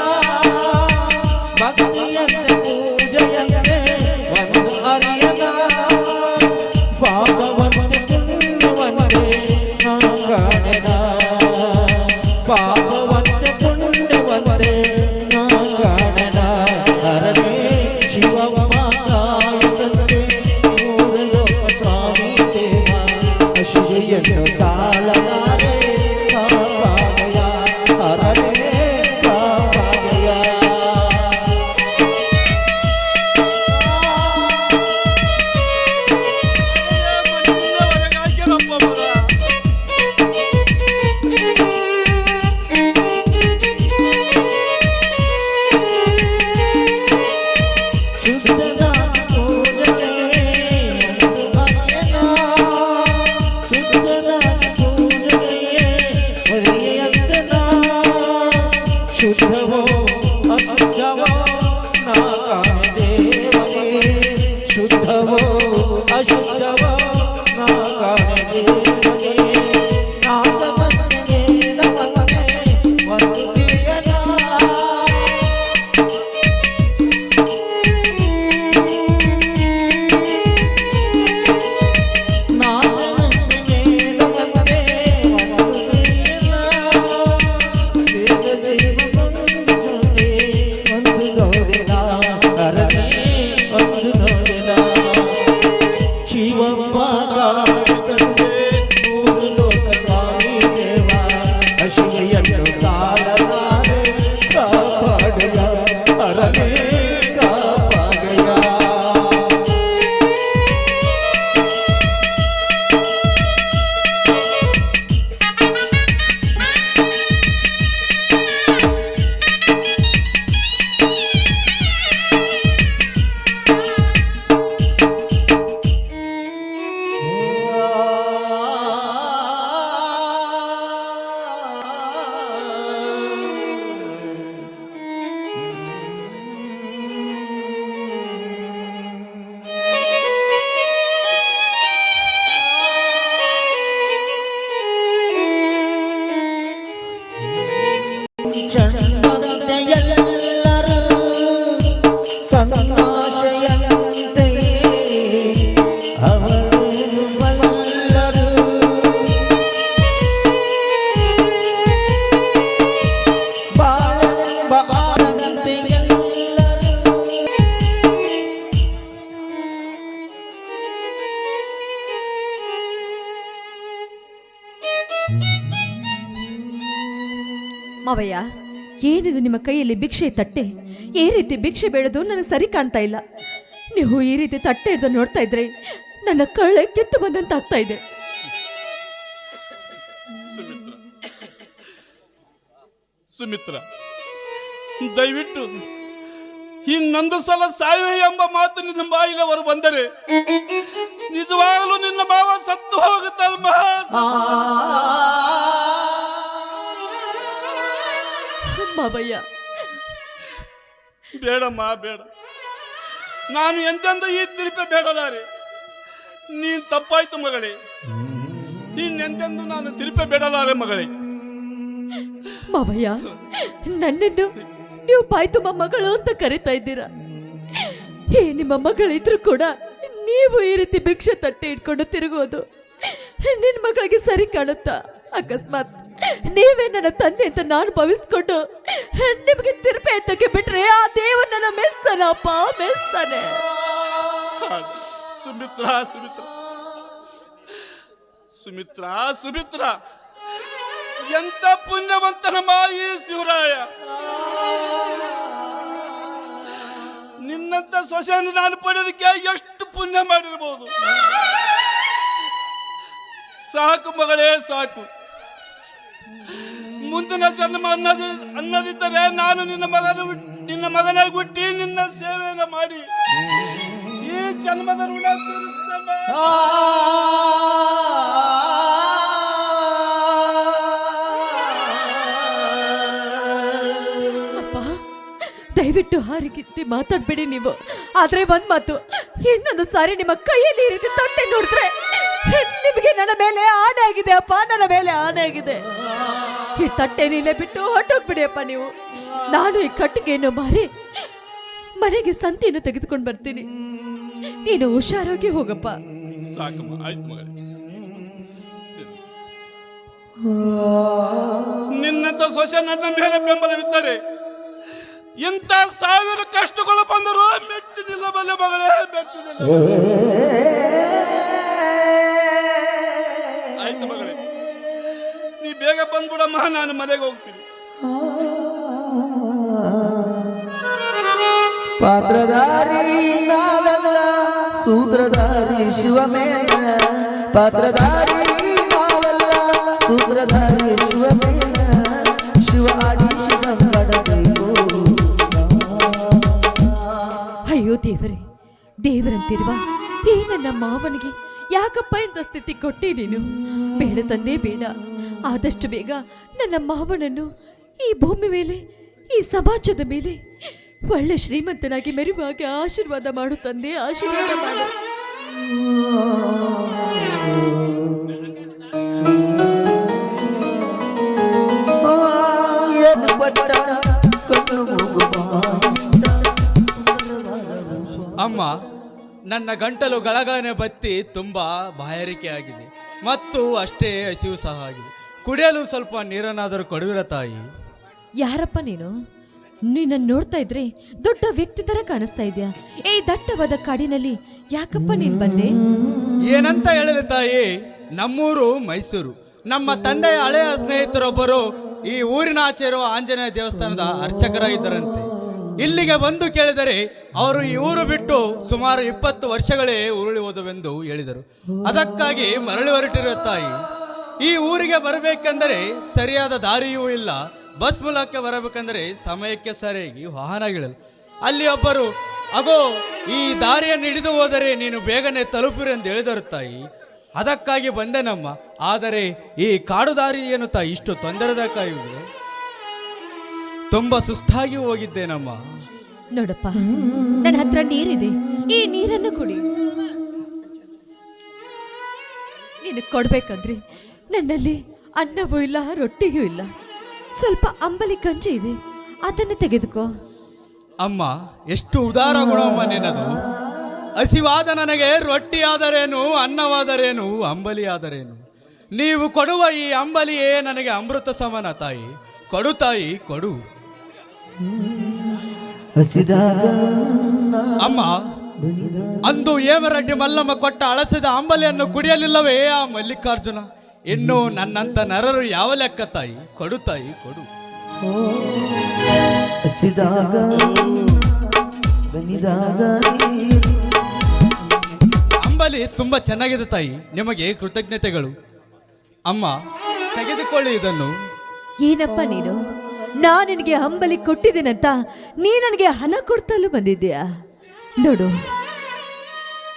Speaker 5: ಭಕ್ತಿಯಂತೆ ಪೂಜೆಯಂತೆ ಒಂದು ಅರಿಯನ. ಪಾಪವಂತೆ ಪುಣ್ಯವಂತೆ ನಾ ಕಾಣೆನ, ಪಾಪವಂತೆ ಪುಣ್ಯವಂತೆ ನಾ ಕಾಣೆನ. ಹರನೇ ಶಿವಮ್ಮ ತಾಯಂತೆ ಮೂರು ಲೋಕ ಸ್ವಾಮಿ ದೇವ ಶಿವೆಯನ್ನು ತಾಳಲಾರೆ ಶುದ್ಧನಾಗಿ ಪೂಜೆಗೆ ಒಂದು ಅಯ್ಯನ ಶುದ್ಧನಾಗಿ ಪೂಜೆಗೆ ಒಲಿಯಂತನ ಶುದ್ಧವೋ ಅಶುದ್ಧವೋ ನಾ ಕಾಣೆ ದೇವನೇ ಶುದ್ಧವೋ ಅಶುದ್ಧವೋ ನಾ ಕಾಣೆ ದೇವನೇ ನಾದವನ್ನೇ ನವನ್ನೇ ಒಂದು ತಿಳಿಯನ ಎಲ್ಲರೂ ತನ್ನಾಶೆಯಂತೆಯೇ ಅವರೇನು ಬಲ್ಲರು ಬಾಳೆಂಬ ಆನಂತೆ ಎಲ್ಲರೂ
Speaker 9: ಮಾವಯ್ಯ, ಏನಿದು ನಿಮ್ಮ ಕೈಯಲ್ಲಿ ಭಿಕ್ಷೆ ತಟ್ಟೆ? ಈ ರೀತಿ ಭಿಕ್ಷೆ ಬೇಡದು ನನಗೆ ಸರಿ ಕಾಣ್ತಾ ಇಲ್ಲ. ನೀವು ಈ ರೀತಿ ತಟ್ಟೆ ಹಿಡಿದು ನೋಡ್ತಾ ಇದ್ರೆ ನನ್ನ ಕಳ್ಳೆ ಕಿತ್ತು ಬಂದಂತಾಗ್ತಾ ಇದೆ.
Speaker 1: ಸುಮಿತ್ರ, ದಯವಿಟ್ಟು ಇನ್ನೊಂದು ಸಲ ಸಾಯುವೆ ಎಂಬ ಮಾತು ನಿನ್ನ ಬಾಯಿಗೆ ಹೊರ ಬಂದರೆ ನಿಜವಾಗಲೂ ನಿನ್ನ ಭಾವ ಸತ್ತು ಹೋಗುತ್ತಲ್ಮ.
Speaker 9: ಮಾವಯ್ಯ,
Speaker 1: ಬೇಡಮ್ಮ ಬೇಡ, ನಾನು ಎಂತೆಂದು ಈ ತಿರುಪೆ ಬೇಡಲಾರೆ. ನೀನ್ ತಪ್ಪಾಯ್ತು ಮಗಳೇ, ಇನ್ನೆಂತೆಂದು ನಾನು ತಿರುಪೆ ಬೇಡಲಾರೆ ಮಗಳೇ.
Speaker 9: ಮಾವಯ್ಯ, ನನ್ನನ್ನು ನೀವು ಬಾಯಿ ತುಂಬ ಮಗಳು ಅಂತ ಕರಿತಾ ಇದ್ದೀರಾ. ನಿಮ್ಮ ಮಗಳಿದ್ರು ಕೂಡ ನೀವು ಈ ರೀತಿ ಭಿಕ್ಷೆ ತಟ್ಟೆ ಇಟ್ಕೊಂಡು ತಿರುಗೋದು ನಿನ್ನ ಮಗಳಿಗೆ ಸರಿ ಕಾಣುತ್ತಾ? ಅಕಸ್ಮಾತ್ ನೀವೇ ನನ್ನ ತಂದೆ ಅಂತ ನಾನು ಭಾವಿಸ್ಕೊಂಡು ನಿಮಗೆ ತಿರುಪೆ ಎತ್ತಕ್ಕೆ ಬಿಟ್ರೆ ಆ ದೇವರು ನನ್ನ ಮೆಸ್ತಾನಪ್ಪ, ಮೆಸ್ತಾನೆ.
Speaker 1: ಸುಮಿತ್ರ ಸುಮಿತ್ರ ಸುಮಿತ್ರ ಸುಮಿತ್ರ, ಎಂತ ಪುಣ್ಯವಂತನ ಮಾಯಿ ಶಿವರಾಯ. ನಿನ್ನಂತ ಸೊಸೆಯನ್ನು ನಾನು ಪಡೆಯೋದಕ್ಕೆ ಎಷ್ಟು ಪುಣ್ಯ ಮಾಡಿರ್ಬೋದು. ಸಾಕು ಮಗಳೇ ಸಾಕು. ಮುಂದಿನ ಜನ್ಮ ಅನ್ನದಿದ್ದರೆ ನಾನು ನಿನ್ನ ಮಗನಾಗಿ ಹುಟ್ಟಿ ನಿನ್ನ ಸೇವೆಯನ್ನು ಮಾಡಿ ಈ ಜನ್ಮದ ಋಣ ತೀರಿಸ್ತೇನೆ.
Speaker 9: ಅಪ್ಪ, ದಯವಿಟ್ಟು ಹಾರಿಗಿತ್ತಿ ಮಾತಾಡ್ಬೇಡಿ ನೀವು. ಆದ್ರೆ ಒಂದ್ ಮಾತು, ಇನ್ನೊಂದು ಸಾರಿ ನಿಮ್ಮ ಕೈಯಲ್ಲಿ ಈ ರೀತಿ ತೊಟ್ಟೆ ನೋಡಿದ್ರೆ ನಿಮಗೆ ನನ್ನ ಮೇಲೆ ಆಣೆ ಆಗಿದೆ ಅಪ್ಪ, ನನ್ನ ಮೇಲೆ ಆಣೆ ಆಗಿದೆ. ಈ ತಟ್ಟೆ ನೀಲೆ ಬಿಟ್ಟು ಹೊಟ್ಟೋಗ್ಬಿಡಿ ಅಪ್ಪ ನೀವು. ನಾನು ಈ ಕಟ್ಟಿಗೆಯನ್ನು ಮಾರಿ ಮನೆಗೆ ಸಂತೆಯನ್ನು ತೆಗೆದುಕೊಂಡು ಬರ್ತೀನಿ. ನೀನು ಹುಷಾರಾಗಿ ಹೋಗಪ್ಪ.
Speaker 1: ಸಾಕಮ್ಮ, ಆಯ್ತು ಮಗಳೇ. ನಿನ್ನಂತ ಸೊಸೆ ನನ್ನ ಮೇಲೆ ಬೆಂಬಲವಿದ್ದರೆ ಇಂಥ 1000 ಕಷ್ಟಗಳು ಬಂದರೂ ಮೆಟ್ಟಿ ನಿಲ್ಲಬಲ್ಲೆ ಮಗಳೇ, ಮೆಟ್ಟಿ ನಿಲ್ಲಬಲ್ಲೆ. ಆಯ್ತು ಮಗಳೇ, ನೀ ಬೇಗ ಬಂದ್ಬಿಡಮ್ಮ, ನಾನು ಮನೆಗೆ ಹೋಗ್ತೀನಿ.
Speaker 5: ಪಾತ್ರಧಾರಿ ನಾವೆಲ್ಲ ಸೂತ್ರಧಾರಿ ಶಿವ ಮೇಲ, ಪಾತ್ರಧಾರಿ ನಾವೆಲ್ಲ ಸೂತ್ರಧಾರಿ ಶಿವ ಮೇಲ, ಶಿವ ಆಡಿ ಶಿವ ಮಾಡಬೇಕು.
Speaker 9: ಅಯ್ಯೋ ದೇವರೇ, ದೇವರಂತಿರುವ ಈ ನನ್ನ ಮಾವನಿಗೆ ಯಾಕಪ್ಪ ಇಂಥ ಸ್ಥಿತಿ ಕೊಟ್ಟೆ ನೀನು? ಬೇಡ ತಂದೆ, ಬೇಡ. ಆದಷ್ಟು ಬೇಗ ನನ್ನ ಮಾವನನ್ನು ಈ ಭೂಮಿ ಮೇಲೆ, ಈ ಸಮಾಜದ ಮೇಲೆ ಒಳ್ಳೆ ಶ್ರೀಮಂತನಾಗಿ ಮೆರುವಾಗಿ ಆಶೀರ್ವಾದ ಮಾಡು ತಂದೆ, ಆಶೀರ್ವಾದ ಮಾಡು.
Speaker 5: ಏನು ಕೊಟ್ಟ ಕಣ್ಣು ಮೂಗು
Speaker 1: ಅಮ್ಮ, ನನ್ನ ಗಂಟಲು ಗಳಗನೆ ಬತ್ತಿ ತುಂಬಾ ಬಾಯಾರಿಕೆ ಆಗಿದೆ ಮತ್ತು ಅಷ್ಟೇ ಹಸಿವು ಸಹ ಆಗಿದೆ. ಕುಡಿಯಲು ಸ್ವಲ್ಪ ನೀರನ್ನಾದರೂ ಕೊಡುವಿರ ತಾಯಿ?
Speaker 9: ಯಾರಪ್ಪ ನೀನು? ನಿನ್ನನ್ನು ನೋಡ್ತಾ ಇದ್ರೆ ದೊಡ್ಡ ವ್ಯಕ್ತಿ ತರ ಕಾಣಿಸ್ತಾ ಇದೆಯಾ? ಈ ದಟ್ಟವಾದ ಕಾಡಿನಲ್ಲಿ ಯಾಕಪ್ಪ ನೀನ್ ಬಂದೆ?
Speaker 1: ಏನಂತ ಹೇಳಲಿ ತಾಯಿ, ನಮ್ಮೂರು ಮೈಸೂರು. ನಮ್ಮ ತಂದೆಯ ಹಳೆಯ ಸ್ನೇಹಿತರೊಬ್ಬರು ಈ ಊರಿನ ಆಚೆ ಇರುವ ಆಂಜನೇಯ ದೇವಸ್ಥಾನದ ಅರ್ಚಕರಾಗಿದ್ದರಂತೆ. ಇಲ್ಲಿಗೆ ಬಂದು ಕೇಳಿದರೆ ಅವರು ಈ ಊರು ಬಿಟ್ಟು ಸುಮಾರು 20 ವರ್ಷಗಳೇ ಉರುಳಿ ಹೋದವೆಂದು ಹೇಳಿದರು. ಅದಕ್ಕಾಗಿ ಮರಳಿ ಹೊರಟಿರುವ ತಾಯಿ. ಈ ಊರಿಗೆ ಬರಬೇಕೆಂದರೆ ಸರಿಯಾದ ದಾರಿಯೂ ಇಲ್ಲ. ಬಸ್ ಮೂಲಕ ಬರಬೇಕೆಂದರೆ ಸಮಯಕ್ಕೆ ಸರಿಯಾಗಿ ವಾಹನಗಳಿಲ್ಲ. ಅಲ್ಲಿ ಒಬ್ಬರು, ಅಗೋ ಈ ದಾರಿಯನ್ನು ಹಿಡಿದು ಹೋದರೆ ನೀನು ಬೇಗನೆ ತಲುಪಿರಿ ಎಂದು ಹೇಳಿದರು ತಾಯಿ. ಅದಕ್ಕಾಗಿ ಬಂದೆನಮ್ಮ. ಆದರೆ ಈ ಕಾಡು ದಾರಿ ಏನು ತಾಯಿ ಇಷ್ಟು ತೊಂದರೆದಾಯಕವಿದೆ? ತುಂಬಾ ಸುಸ್ತಾಗಿ ಹೋಗಿದ್ದೇನಮ್ಮ.
Speaker 9: ನೋಡಪ್ಪ, ನನ್ನ ಹತ್ರ ನೀರಿದೆ, ಈ ನೀರನ್ನು ಕುಡಿ. ನೀನು ಕೊಡ್ಬೇಕಂದ್ರೆ ನನ್ನಲ್ಲಿ ಅನ್ನವೂ ಇಲ್ಲ, ರೊಟ್ಟಿಯೂ ಇಲ್ಲ. ಸ್ವಲ್ಪ ಅಂಬಲಿ ಗಂಜಿ ಇದೆ, ಅದನ್ನು ತೆಗೆದುಕೋ.
Speaker 1: ಅಮ್ಮ, ಎಷ್ಟು ಉದಾರ ಗುಣವಮ್ಮ ನಿನ್ನದು. ಹಸಿವಾದ ನನಗೆ ರೊಟ್ಟಿ ಆದರೇನು, ಅನ್ನವಾದರೇನು, ಅಂಬಲಿ ಆದರೇನು. ನೀವು ಕೊಡುವ ಈ ಅಂಬಲಿಯೇ ನನಗೆ ಅಮೃತ ಸಮಾನ ತಾಯಿ. ಕೊಡು ತಾಯಿ, ಕೊಡು. ಅಮ್ಮ, ಅಂದು ಹೇಮರೆಡ್ಡಿ ಮಲ್ಲಮ್ಮ ಕೊಟ್ಟ ಅಳಸಿದ ಅಂಬಲಿಯನ್ನು ಕುಡಿಯಲಿಲ್ಲವೇ ಆ ಮಲ್ಲಿಕಾರ್ಜುನ? ಇನ್ನು ನನ್ನಂತ ನರರು ಯಾವ ಲೆಕ್ಕ ತಾಯಿ? ಕೊಡು ತಾಯಿ, ಕೊಡು. ಅಂಬಲಿ ತುಂಬಾ ಚೆನ್ನಾಗಿದೆ ತಾಯಿ, ನಿಮಗೆ ಕೃತಜ್ಞತೆಗಳು. ಅಮ್ಮ, ತೆಗೆದುಕೊಳ್ಳಿ ಇದನ್ನು.
Speaker 9: ಏನಪ್ಪ ನೀನು? ನಾನು ನಿನಗೆ ಅಂಬಲಿ ಕೊಟ್ಟಿದ್ದೇನಂತ ನೀ ನನಗೆ ಹಣ ಕೊಡ್ತಲೂ ಬಂದಿದ್ದೀಯಾ? ನೋಡು,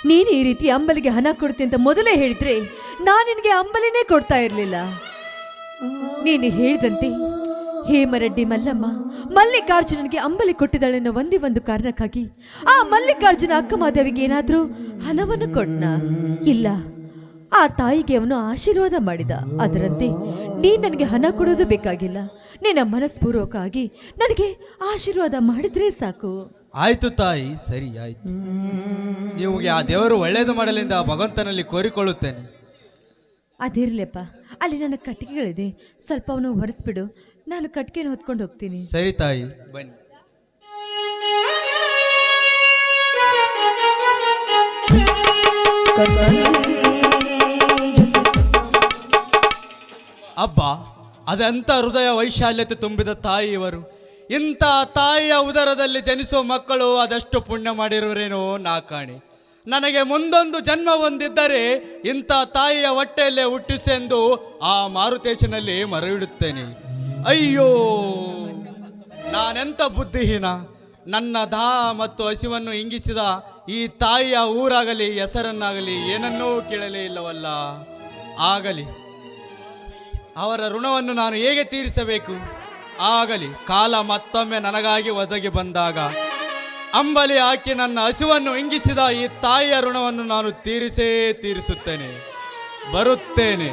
Speaker 9: ನೀನು ಈ ರೀತಿ ಅಂಬಲಿಗೆ ಹಣ ಕೊಡ್ತೀನಿ ಅಂತ ಮೊದಲೇ ಹೇಳಿದ್ರೆ ನಾನು ನಿನಗೆ ಅಂಬಲಿನೇ ಕೊಡ್ತಾ ಇರಲಿಲ್ಲ. ನೀನು ಹೇಳಿದಂತೆ ಹೇಮರೆಡ್ಡಿ ಮಲ್ಲಮ್ಮ ಮಲ್ಲಿಕಾರ್ಜುನನಿಗೆ ಅಂಬಲಿ ಕೊಟ್ಟಿದ್ದಾಳೆನ್ನೋ ಒಂದೇ ಒಂದು ಕಾರಣಕ್ಕಾಗಿ ಆ ಮಲ್ಲಿಕಾರ್ಜುನ ಅಕ್ಕಮಾದೇವಿಗೆ ಏನಾದರೂ ಹಣವನ್ನು ಕೊಡ್ನ? ಇಲ್ಲ, ಆ ತಾಯಿಗೆ ಅವನು ಆಶೀರ್ವಾದ ಮಾಡಿದ. ಅದರಂತೆ ನೀನು ನನಗೆ ಹಣ ಕೊಡೋದು ಬೇಕಾಗಿಲ್ಲ. ನಿನ್ನ ಮನಸ್ಪೂರ್ವಕವಾಗಿ ನನಗೆ ಆಶೀರ್ವಾದ ಮಾಡಿದ್ರೆ ಸಾಕು.
Speaker 1: ಆಯ್ತು ತಾಯಿ, ಸರಿ ಆಯ್ತು. ನಿಮಗೆ ಆ ದೇವರು ಒಳ್ಳೇದು ಮಾಡಲಿಂದ ಭಗವಂತನಲ್ಲಿ ಕೋರಿಕೊಳ್ಳುತ್ತೇನೆ.
Speaker 9: ಅದಿರ್ಲಪ್ಪ, ಅಲ್ಲಿ ನನ್ನ ಕಟ್ಟಿಗೆಗಳಿದೆ, ಸ್ವಲ್ಪ ಅವನು ಹೊರಿಸ್ಬಿಡು, ನಾನು ಕಟ್ಟಿಗೆನ ಹೊತ್ಕೊಂಡು ಹೋಗ್ತೀನಿ.
Speaker 1: ಸರಿ ತಾಯಿ, ಬನ್ನಿ. ಅಬ್ಬ, ಅದಂತ ಹೃದಯ ವೈಶಾಲ್ಯತೆ ತುಂಬಿದ ತಾಯಿ ಇವರು. ಇಂಥ ತಾಯಿಯ ಉದರದಲ್ಲಿ ಜನಿಸುವ ಮಕ್ಕಳು ಅದಷ್ಟು ಪುಣ್ಯ ಮಾಡಿರುವರೇನೋ ನಾ ಕಾಣಿ. ನನಗೆ ಮುಂದೊಂದು ಜನ್ಮ ಹೊಂದಿದ್ದರೆ ಇಂಥ ತಾಯಿಯ ಹೊಟ್ಟೆಯಲ್ಲೇ ಹುಟ್ಟಿಸೆಂದು ಆ ಮಾರುತೇಶನಲ್ಲಿ ಮರವಿಡುತ್ತೇನೆ. ಅಯ್ಯೋ, ನಾನೆಂಥ ಬುದ್ಧಿಹೀನ. ನನ್ನ ದಾಹ ಮತ್ತು ಹಸಿವನ್ನು ಇಂಗಿಸಿದ ಈ ತಾಯಿಯ ಊರಾಗಲಿ ಹೆಸರನ್ನಾಗಲಿ ಏನನ್ನೂ ಕೇಳಲೇ ಇಲ್ಲವಲ್ಲ. ಆಗಲಿ, ಅವರ ಋಣವನ್ನು ನಾನು ಹೇಗೆ ತೀರಿಸಬೇಕು? ಆಗಲಿ, ಕಾಲ ಮತ್ತೊಮ್ಮೆ ನನಗಾಗಿ ಒದಗಿ ಬಂದಾಗ ಅಂಬಲಿ ಹಾಕಿ ನನ್ನ ಹಸಿವನ್ನು ಇಂಗಿಸಿದ ಈ ತಾಯಿಯ ಋಣವನ್ನು ನಾನು ತೀರಿಸೇ ತೀರಿಸುತ್ತೇನೆ. ಬರುತ್ತೇನೆ.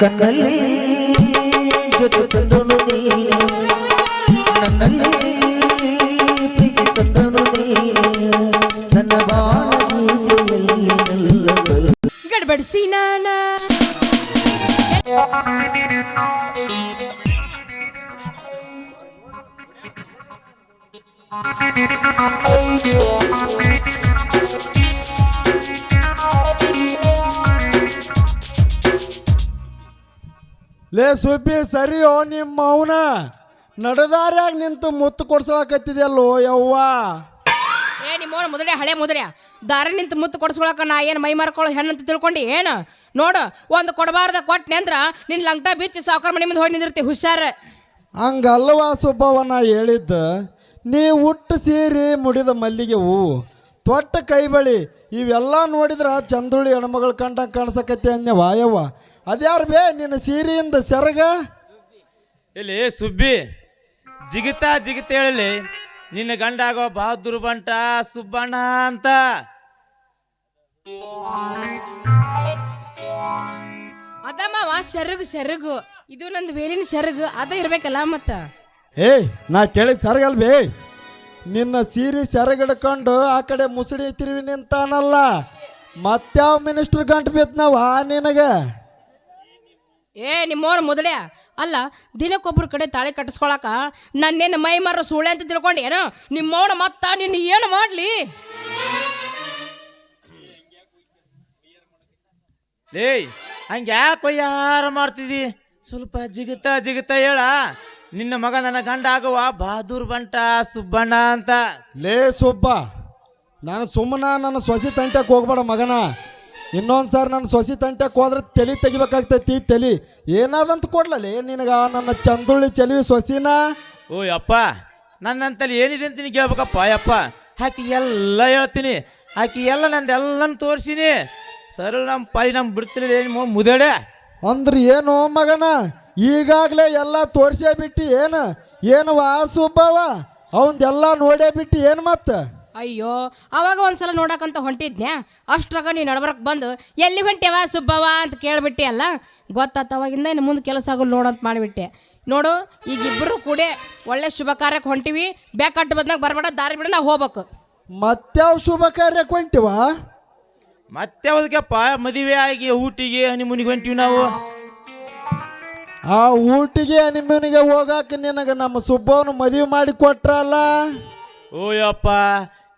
Speaker 5: ಕಣ್ಣಲ್ಲಿ ಜೊತೆ ತಂದನು ನೀನೆ, ನನ್ನಲ್ಲಿ ಪ್ರೀತಿ ತಂದನು ನೀನೆ, ನನ್ನ ಬಾಳಗೀತೆಯಲ್ಲಿ ನಿಲ್ಲಲು
Speaker 4: ಗಡ್ಬಡಿಸಿ ನಾನ
Speaker 7: ಲೇ ಸುಬ್ಬಿ, ಸರಿಯೋ ನಿಮ್ಮ ಅವನ ನಡೆದಾರ್ಯಾಗ ನಿಂತು ಮುತ್ತು ಕೊಡ್ಸಕತ್ತಿದೆಯಲ್ಲೋ ಯವ್ವ.
Speaker 4: ಏ ನಿಮ್ಮವನ ಮುದಡೆ, ಹಳೆ ಮುದಡೆ, ದಾರಿ ನಿಂತು ಮುತ್ತು ಕೊಡಿಸ್ಕೊಳಕ ನಾ ಏನು ಮೈ ಮಾರ್ಕೊಳ್ಳೋ ಹೆಣ್ಣಂತ ತಿಳ್ಕೊಂಡು ಏನು? ನೋಡು, ಒಂದು ಕೊಡಬಾರ್ದ ಕೊಟ್ಟನೆ ಅಂದ್ರ ನಿನ್ನ ಲಂಗ್ಟ ಬಿಚ್ಚಿ ಸಾವುಕಾರ ಮನೆ ಮುಂದೆ ಹೋಗಿ ನಿಂದಿರ್ತಿ. ಹುಷಾರ.
Speaker 7: ಹಂಗಲ್ವಾ ಸುಬ್ಬವ್ವ, ನಾ ಹೇಳಿದ್ದ ನೀ ಉಟ್ಟು ಸೀರೆ ಮುಡಿದ ಮಲ್ಲಿಗೆ ಹೂವು ತೊಟ್ಟ ಕೈಬಳಿ ಇವೆಲ್ಲ ನೋಡಿದ್ರೆ ಚಂದುಳ್ಳಿ ಹೆಣ್ಮಗಳು ಕಂಡಂಗೆ ಕಾಣಿಸಕತ್ತೆ ಅನ್ಯವ ಯವ್ವ ಅದ್ಯಾರು ಬೇ ನಿನ್ನ ಸೀರೆಯಿಂದ ಸೆರಗ
Speaker 2: ಇಲ್ಲಿ ಸುಬ್ಬಿ ಜಿಗಿತಾ ಹೇಳಲಿ ನಿನ್ನ ಗಂಡ ಆಗೋ ಬಹದ್ದೂರ್ ಬಂಟ ಸುಬ್ಬಣ್ಣ ಅಂತ.
Speaker 4: ಅದ ಮಾವ ಸೆರಗು ಇದು ನಂದು ವೇಲಿನ ಸೆರಗು ಅದ ಇರ್ಬೇಕಲ್ಲ ಮತ್ತ.
Speaker 7: ಏಯ್ ನಾ ಕೇಳಿದ ಸೆರಗಲ್ಬೇ ನಿನ್ನ ಸೀರೆ ಸೆರಗಿಡ್ಕೊಂಡು ಆ ಕಡೆ ಮುಸುಡಿ ತಿರುವಿ ನಿಂತಾನಲ್ಲ ಮತ್ಯಾವ ಮಿನಿಸ್ಟರ್ ಗಂಟು ಬಿತ್ನವ ನಿನಗ.
Speaker 4: ನಿಮ್ಮವ್ರ ಮೊದಲೇ ಅಲ್ಲ ದಿನಕ್ಕೊಬ್ರ ಕಡೆ ತಾಳಿ ಕಟ್ಟಿಸ್ಕೊಳಕ ನನ್ನೇನು ಮೈ ಮಾರೋ ಸುಳ್ಳೆ ಅಂತ ತಿಳ್ಕೊಂಡು ಏನೋ ನಿಮ್ಮವ್ನ ಮತ್ತ ನಿನ್ನ ಏನು ಮಾಡ್ಲಿ.
Speaker 2: ಏಯ್ ಹಂಗೆ ಯಾಕೆ ಯಾರ ಮಾಡ್ತಿದಿ? ಸ್ವಲ್ಪ ಜಿಗಿತಾ ಹೇಳ ನಿನ್ನ ಮಗ ನನ್ನ ಗಂಡ ಆಗುವ ಬಹದ್ದೂರ್ ಬಂಟ ಸುಬ್ಬಣ್ಣ ಅಂತ.
Speaker 7: ಲೇ ಸುಬ್ಬ ನಾನು ಸುಮ್ಮನ ನನ್ನ ಸೊಸಿ ತಂಟಕ್ಕೆ ಹೋಗ್ಬೇಡ ಮಗನ. ಇನ್ನೊಂದು ಸಾರಿ ನನ್ನ ಸೊಸಿ ತಂಟಕ್ಕೆ ಹೋದ್ರೆ ತಲೆ ತೆಗಿಬೇಕಾಗ್ತೈತಿ. ತಲೆ ಏನಾದಂತ ಕೊಡ್ಲೇ ನಿನಗ ನನ್ನ ಚಂದುಳ್ಳಿ ಚೆಲುವಿ ಸೊಸಿನ.
Speaker 2: ಓ ಯಪ್ಪ ನನ್ನಂತಲ್ಲಿ ಏನಿದೆ ಅಂತ ನೀನು ಕೇಳ್ಬೇಕಪ್ಪ ಯಪ್ಪ. ಆಕಿ ಎಲ್ಲ ಹೇಳ್ತೀನಿ, ಆಕಿ ಎಲ್ಲ ನಂದೆಲ್ಲನೂ ತೋರಿಸಿನಿ. ಸರಳ ನಮ್ಮ ಪಾರಿ ನಮ್ಮ ಬಿಡ್ತಿಲ್ಲ ಮುದಡೆ
Speaker 7: ಅಂದ್ರೆ ಏನು ಮಗನ ಈಗಾಗಲೇ ಎಲ್ಲ ತೋರಿಸೇ ಬಿಟ್ಟು ಏನು ಸುಬ್ಬವ ಅವಂದೆಲ್ಲ ನೋಡೇ ಬಿಟ್ಟು ಏನು ಮತ್ತೆ?
Speaker 4: ಅಯ್ಯೋ ಅವಾಗ ಒಂದ್ಸಲ ನೋಡಕಂತ ಹೊಂಟಿದ್ನ್ಯಾ ಅಷ್ಟ್ರಾಗ ನೀನು ನಡ್ಬರಕ್ಕೆ ಬಂದು ಎಲ್ಲಿ ಹೊಂಟ್ಯವ ಸುಬ್ಬವ ಅಂತ ಕೇಳಿಬಿಟ್ಟೆ ಅಲ್ಲ. ಗೊತ್ತಾತ ಅವಾಗಿಂದ ಇನ್ನು ಮುಂದೆ ಕೆಲಸ ಆಗೋಲ್ಲ ನೋಡಂತ ಮಾಡಿಬಿಟ್ಟೆ. ನೋಡು ಈಗ ಇಬ್ಬರು ಕೂಡ ಒಳ್ಳೆ ಶುಭ ಕಾರ್ಯಕ್ಕೆ ಹೊಂಟಿವಿ. ಬೇಕಟ್ಟು ಬದ್ನಾಗ ಬರಬೇಡ, ದಾರಿ ಬಿಡ ನಾವು ಹೋಗ್ಬೇಕು.
Speaker 7: ಮತ್ಯಾವ ಶುಭ ಕಾರ್ಯಕ್ಕೆ ಹೊಂಟಿವ?
Speaker 2: ಮತ್ತೆ ಅದಕ್ಕೆಪ್ಪ ಮದುವೆ ಆಗಿ ಊಟಿಗೆ ಹನಿಮೂನಿಗೆ ಹೊಂಟಿವಿ ನಾವು.
Speaker 7: ಆ ಊಟಿಗೆ ಹನಿಮೂನಿಗೆ ಹೋಗಾಕ ನಿನಗೆ ನಮ್ಮ ಸುಬ್ಬವನು ಮದುವೆ ಮಾಡಿ ಕೊಟ್ರಲ್ಲ.
Speaker 2: ಓ ಯಪ್ಪ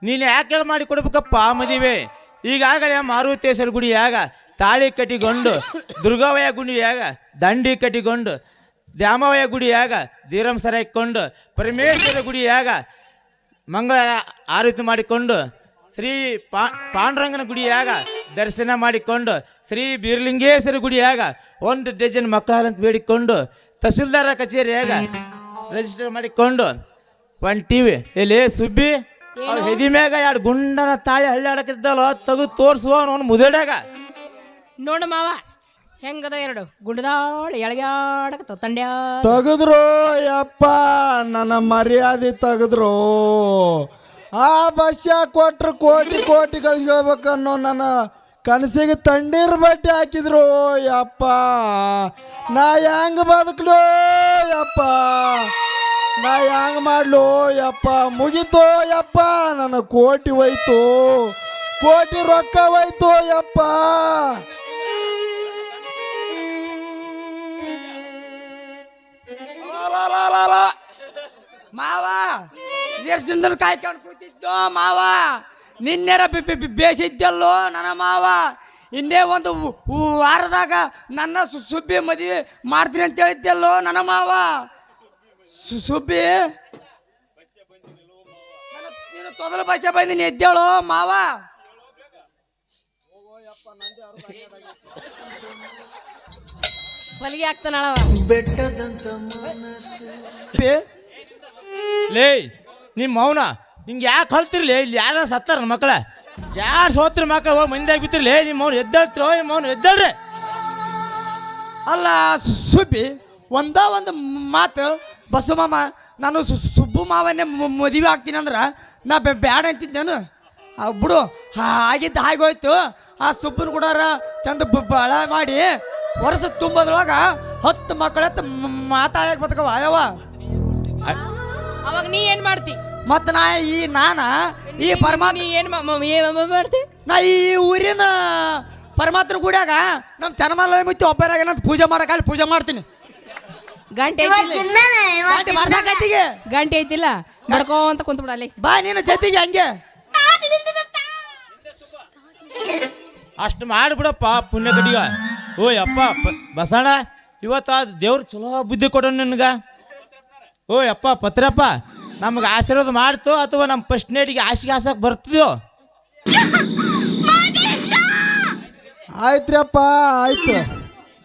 Speaker 2: ನೀನು ಯಾಕೆ ಮಾಡಿ ಕೊಡ್ಬೇಕಪ್ಪ ಮದುವೆ? ಈಗಾಗಲೇ ಮಾರುತೇಶ್ವರ ಗುಡಿಯಾಗ ತಾಳಿ ಕಟ್ಟಿಕೊಂಡು, ದುರ್ಗಾವಯ್ಯ ಗುಡಿಯಾಗ ದಂಡಿ ಕಟ್ಟಿಕೊಂಡು, ದ್ಯಾಮವಯ್ಯ ಗುಡಿಯಾಗ ದೀರಂ ಸರ ಇಕ್ಕೊಂಡು, ಪರಮೇಶ್ವರ ಗುಡಿಯಾಗ ಮಂಗಳ ಆರತಿ ಮಾಡಿಕೊಂಡು, ಶ್ರೀ ಪಾಂಡುರಂಗನ ಗುಡಿಯಾಗ ದರ್ಶನ ಮಾಡಿಕೊಂಡು, ಶ್ರೀ ಬೀರಲಿಂಗೇಶ್ವರ ಗುಡಿಯಾಗ 1 ಡಜನ್ ಮಕ್ಕಳಂತ ಬೇಡಿಕೊಂಡು, ತಹಸೀಲ್ದಾರ ಕಚೇರಿಯಾಗ ರಿಜಿಸ್ಟರ್ ಮಾಡಿಕೊಂಡು ಹೊಂಟಿವಿ. ಎಲ್ಲಿ ಸುಬ್ಬಿ ಅವ್ರ ಹೆದಿ ಮ್ಯಾಗ 2 ಗುಂಡನ ತಾಳಿ ಹಳ್ಳಿ ತೆಗೆದು ತೋರಿಸುವ ಅವನು ಮುದಡ್ಯಾಗ.
Speaker 4: ನೋಡು ಮಾವ ಹೆಂಗದ 2 ಗುಡ್ದಾಳ ಎಳಗ್ಯಾಡಕತ್ತ ತಂಡ್ಯಾ
Speaker 7: ತೆಗೆದ್ರು ಯಪ್ಪ ನನ್ನ ಮರ್ಯಾದೆ ತೆಗೆದ್ರು. ಆ ಬಸ್ಸ ಕೊಟ್ರು ಕೋಟಿ ಕಳಿಸ್ಕೊಳ್ಬೇಕನ್ನೋ ನನ್ನ ಕನಸಿಗೆ ತಣ್ಣೀರು ಬಟ್ಟೆ ಹಾಕಿದ್ರು ಯಪ್ಪ. ನಾ ಹೆಂಗ ಬದುಕ್ಲು ಯಪ್ಪ, ನಾ ಹೆಂಗ ಮಾಡ್ಲು ಯಪ್ಪ? ಮುಗಿತೋ ಯಪ್ಪ, ನನ್ನ ಕೋಟಿ ಹೋಯ್ತು, ಕೋಟಿ ರೊಕ್ಕ ಹೋಯ್ತು ಯಪ್ಪ.
Speaker 3: ಮಾವ ಎಷ್ಟು ದಿನದಲ್ಲಿ ಕಾಯ್ಕೊಂಡು ಕೂತಿದ್ದೋ ಮಾವ, ನಿನ್ನೆರ ಬೇಸಿದ್ದಲ್ಲೋ ನನ್ನ ಮಾವ. ಇನ್ನೇ ಒಂದು ವಾರದಾಗ ನನ್ನ ಸುಬ್ಬಿ ಮದುವೆ ಮಾಡ್ತೀನಿ ಅಂತ ಹೇಳಿದ್ದಲ್ಲೋ ನನ್ನ ಮಾವ. ಸುಬ್ಬಿ ನೀನು ತೊದಲು ಭಾಷೆ ಬಂದಿನಿ ಎದ್ದೇಳೋ ಮಾವ.
Speaker 4: ಹೊಲಿಗೆ ಆಗ್ತಾನಳವ
Speaker 2: ಲೇ ನಿಮ್ಮ ಮೌನ ನಿಂಗೆ ಯಾಕೆ ಹೊಲ್ತಿರ್ಲಿ? ಇಲ್ಲಿ ಯಾರ ಸತ್ತಾರ ಮಕ್ಕಳ, ಯಾರು ಸೋತ್ರ ಮಕ್ಕಳು ಹೋಗಿ ಮಂದಿಯಾಗಿ ಬಿತ್ತಿರ್ಲಿ. ನಿಮ್ಮ ಮೌನ ಎದ್ದೇಳ್ತಿರೋ, ನಿಮ್ಮ ಮೌನ ಎದ್ದೇಳ್ರಿ.
Speaker 3: ಅಲ್ಲ ಸುಬ್ಬಿ ಒಂದು ಮಾತು ಬಸ್ಸು ಮಾಮ, ನಾನು ಸುಬ್ಬು ಮಾವನ್ನೇ ಮದುವೆ ಆಗ್ತೀನಿ ಅಂದ್ರೆ ನಾ ಬ್ಯಾಡ ಅಂತಿದ್ದೇನು? ಬಿಡು, ಆಗಿದ್ದು ಹಾಗೋಯ್ತು. ಆ ಸುಬ್ಬನ ಕೂಡ ಚಂದ ಬಳ ಮಾಡಿ ವರ್ಷ ತುಂಬದ್ರೊಳಗ 10 ಮಕ್ಕಳ ಮಾತಾಡಕ್ ಬದುಕವ ಅಯವ.
Speaker 4: ಅವಾಗ ನೀ ಏನ್ ಮಾಡ್ತಿ?
Speaker 3: ಮತ್ತ ನಾನ ಈ ಪರಮಾತ್ಮ
Speaker 4: ನೀ ಏನ್ ಮಾಡ್ತಿ?
Speaker 3: ನಾ ಈ ಊರಿನ ಪರಮಾತ್ಮ ಗುಡಿಯಾಗ ನಮ್ ಚನ್ನಮಲ್ಲ ಮುತ್ತಿ ಒಬ್ಬರಾಗ ಪೂಜೆ ಮಾಡಕ್ಕೆ ಪೂಜೆ ಮಾಡ್ತೀನಿ.
Speaker 4: ಗಂಟೆ ಐತಿಲ್ಲ,
Speaker 3: ಗಂಟೆ
Speaker 4: ಐತಿಲ್ಲ ನಡ್ಕೊಂತ ಕುಂತ ಬಿಡಲ್ಲಿ.
Speaker 3: ಬಾ ನೀನು ಜೊತೆಗೆ ಹಂಗೆ
Speaker 2: ಅಷ್ಟು ಮಾಡಿಬಿಡಪ್ಪ ಪುಣ್ಯ ಕಡಿಗ. ಓ ಯಪ್ಪ ಬಸಣ್ಣ, ಇವತ್ತು ದೇವ್ರು ಚಲೋ ಬುದ್ಧಿ ಕೊಡೋಣ ನಿನಗ. ಓ ಯಪ್ಪ ಪತ್ರಪ್ಪ, ನಮ್ಗೆ ಆಶೀರ್ವಾದ ಮಾಡ್ತು ಅಥವಾ ನಮ್ಮ ಫಸ್ಟ್ ನೈಟಿಗೆ ಹಾಸಿಗೆ ಹಾಸಕ್ಕೆ ಬರ್ತಿದ್ಯೋ?
Speaker 7: ಆಯ್ತ್ರಿಯಪ್ಪ ಆಯ್ತು.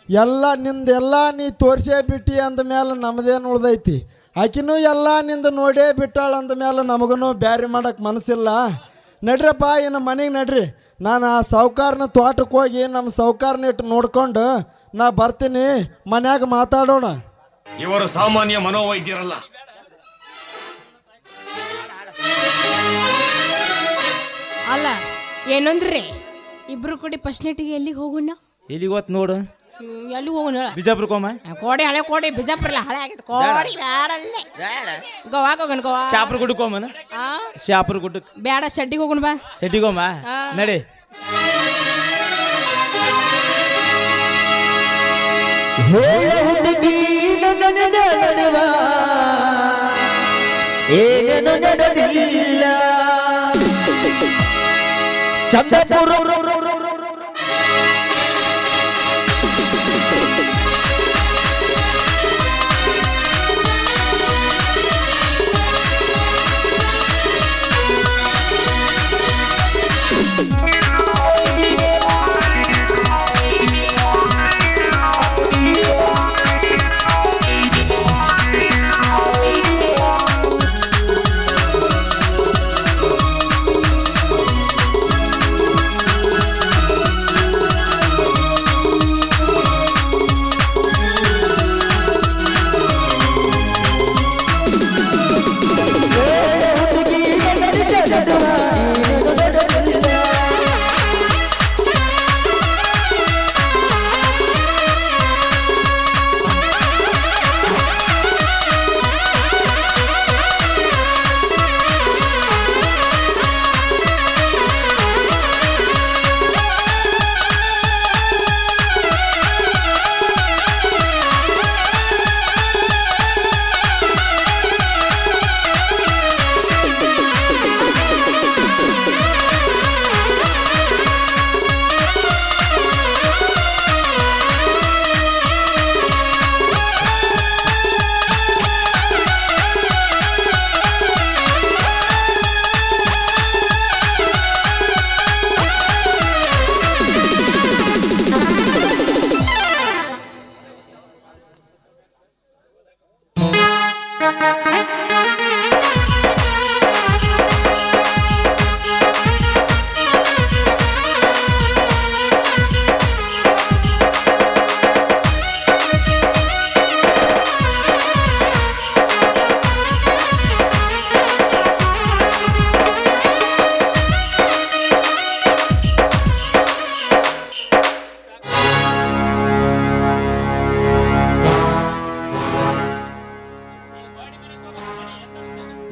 Speaker 7: ಎಲ್ಲ ನಿಂದೆಲ್ಲ ನೀ ತೋರಿಸೇ ಬಿಟ್ಟು ಅಂದ ಮೇಲೆ ನಮ್ಮದೇನು ಉಳ್ದೈತಿ. ಆಕಿನೂ ಎಲ್ಲ ನಿಂದು ನೋಡೇ ಬಿಟ್ಟಾಳ ಅಂದ ಮೇಲೆ ನಮಗೂ ಬ್ಯಾರಿ ಮಾಡಕ್ಕೆ ಮನಸ್ಸಿಲ್ಲ. ನಡ್ರಪ್ಪ ಇನ್ನು ಮನೆಗೆ ನಡ್ರಿ. ನಾನು ಆ ಸಾವ್ಕಾರನ ತೋಟಕ್ಕೆ ಹೋಗಿ ನಮ್ಮ ಸಾವ್ಕಾರನ ಇಟ್ಟು ನೋಡ್ಕೊಂಡು ನಾ ಬರ್ತೀನಿ, ಮನ್ಯಾಗ ಮಾತಾಡೋಣ.
Speaker 10: ಇವರು ಸಾಮಾನ್ಯ ಮನೋವೈದ್ಯರಲ್ಲ.
Speaker 4: ಅಲ್ಲ ಏನಂದ್ರಿ ಇಬ್ರು ಕೂಡಿ ಫಸ್ಟ್ನೇಟಿಗೆ ಎಲ್ಲಿಗೆ ಹೋಗೋಣ?
Speaker 2: ಎಲ್ಲಿಗೆ ಹೋತ್ ನೋಡು,
Speaker 4: ಎಲ್ಲಿ ಹೋಗೋಣ ಹೇಳ?
Speaker 2: ಬಿಜಾಪುರಕ್ಕೆ ಹೋಮ.
Speaker 4: ಕೋಡಿ ಹಳೆ ಕೋಡಿ ಬಿಜಾಪುರ ಹಳೆ ಆಗಿತ್ತು. ಕೋಡಿ ಬ್ಯಾಡಲ್ಲೇ ಗೋವಾಕ್ ಹೋಗೋಣ. ಗೋವಾ
Speaker 2: ಶಾಪುರ ಗುಡ್ಡಕ್ಕೆ ಹೋಮನ. ಶಾಪುರ ಗುಡ್ಡಕ್ಕೆ
Speaker 4: ಬ್ಯಾಡ ಶೆಡ್ಡಿಗೆ ಹೋಗೋಣ ಬಾ.
Speaker 2: ಸಿಟಿಗೆ ಹೋಮ ನಡಿ.
Speaker 5: ಹುಡುಗಿ ನಡೆವ ಏನೇನು ನಡೆದಿಲ್ಲ ಚಂದ್ರಪುರ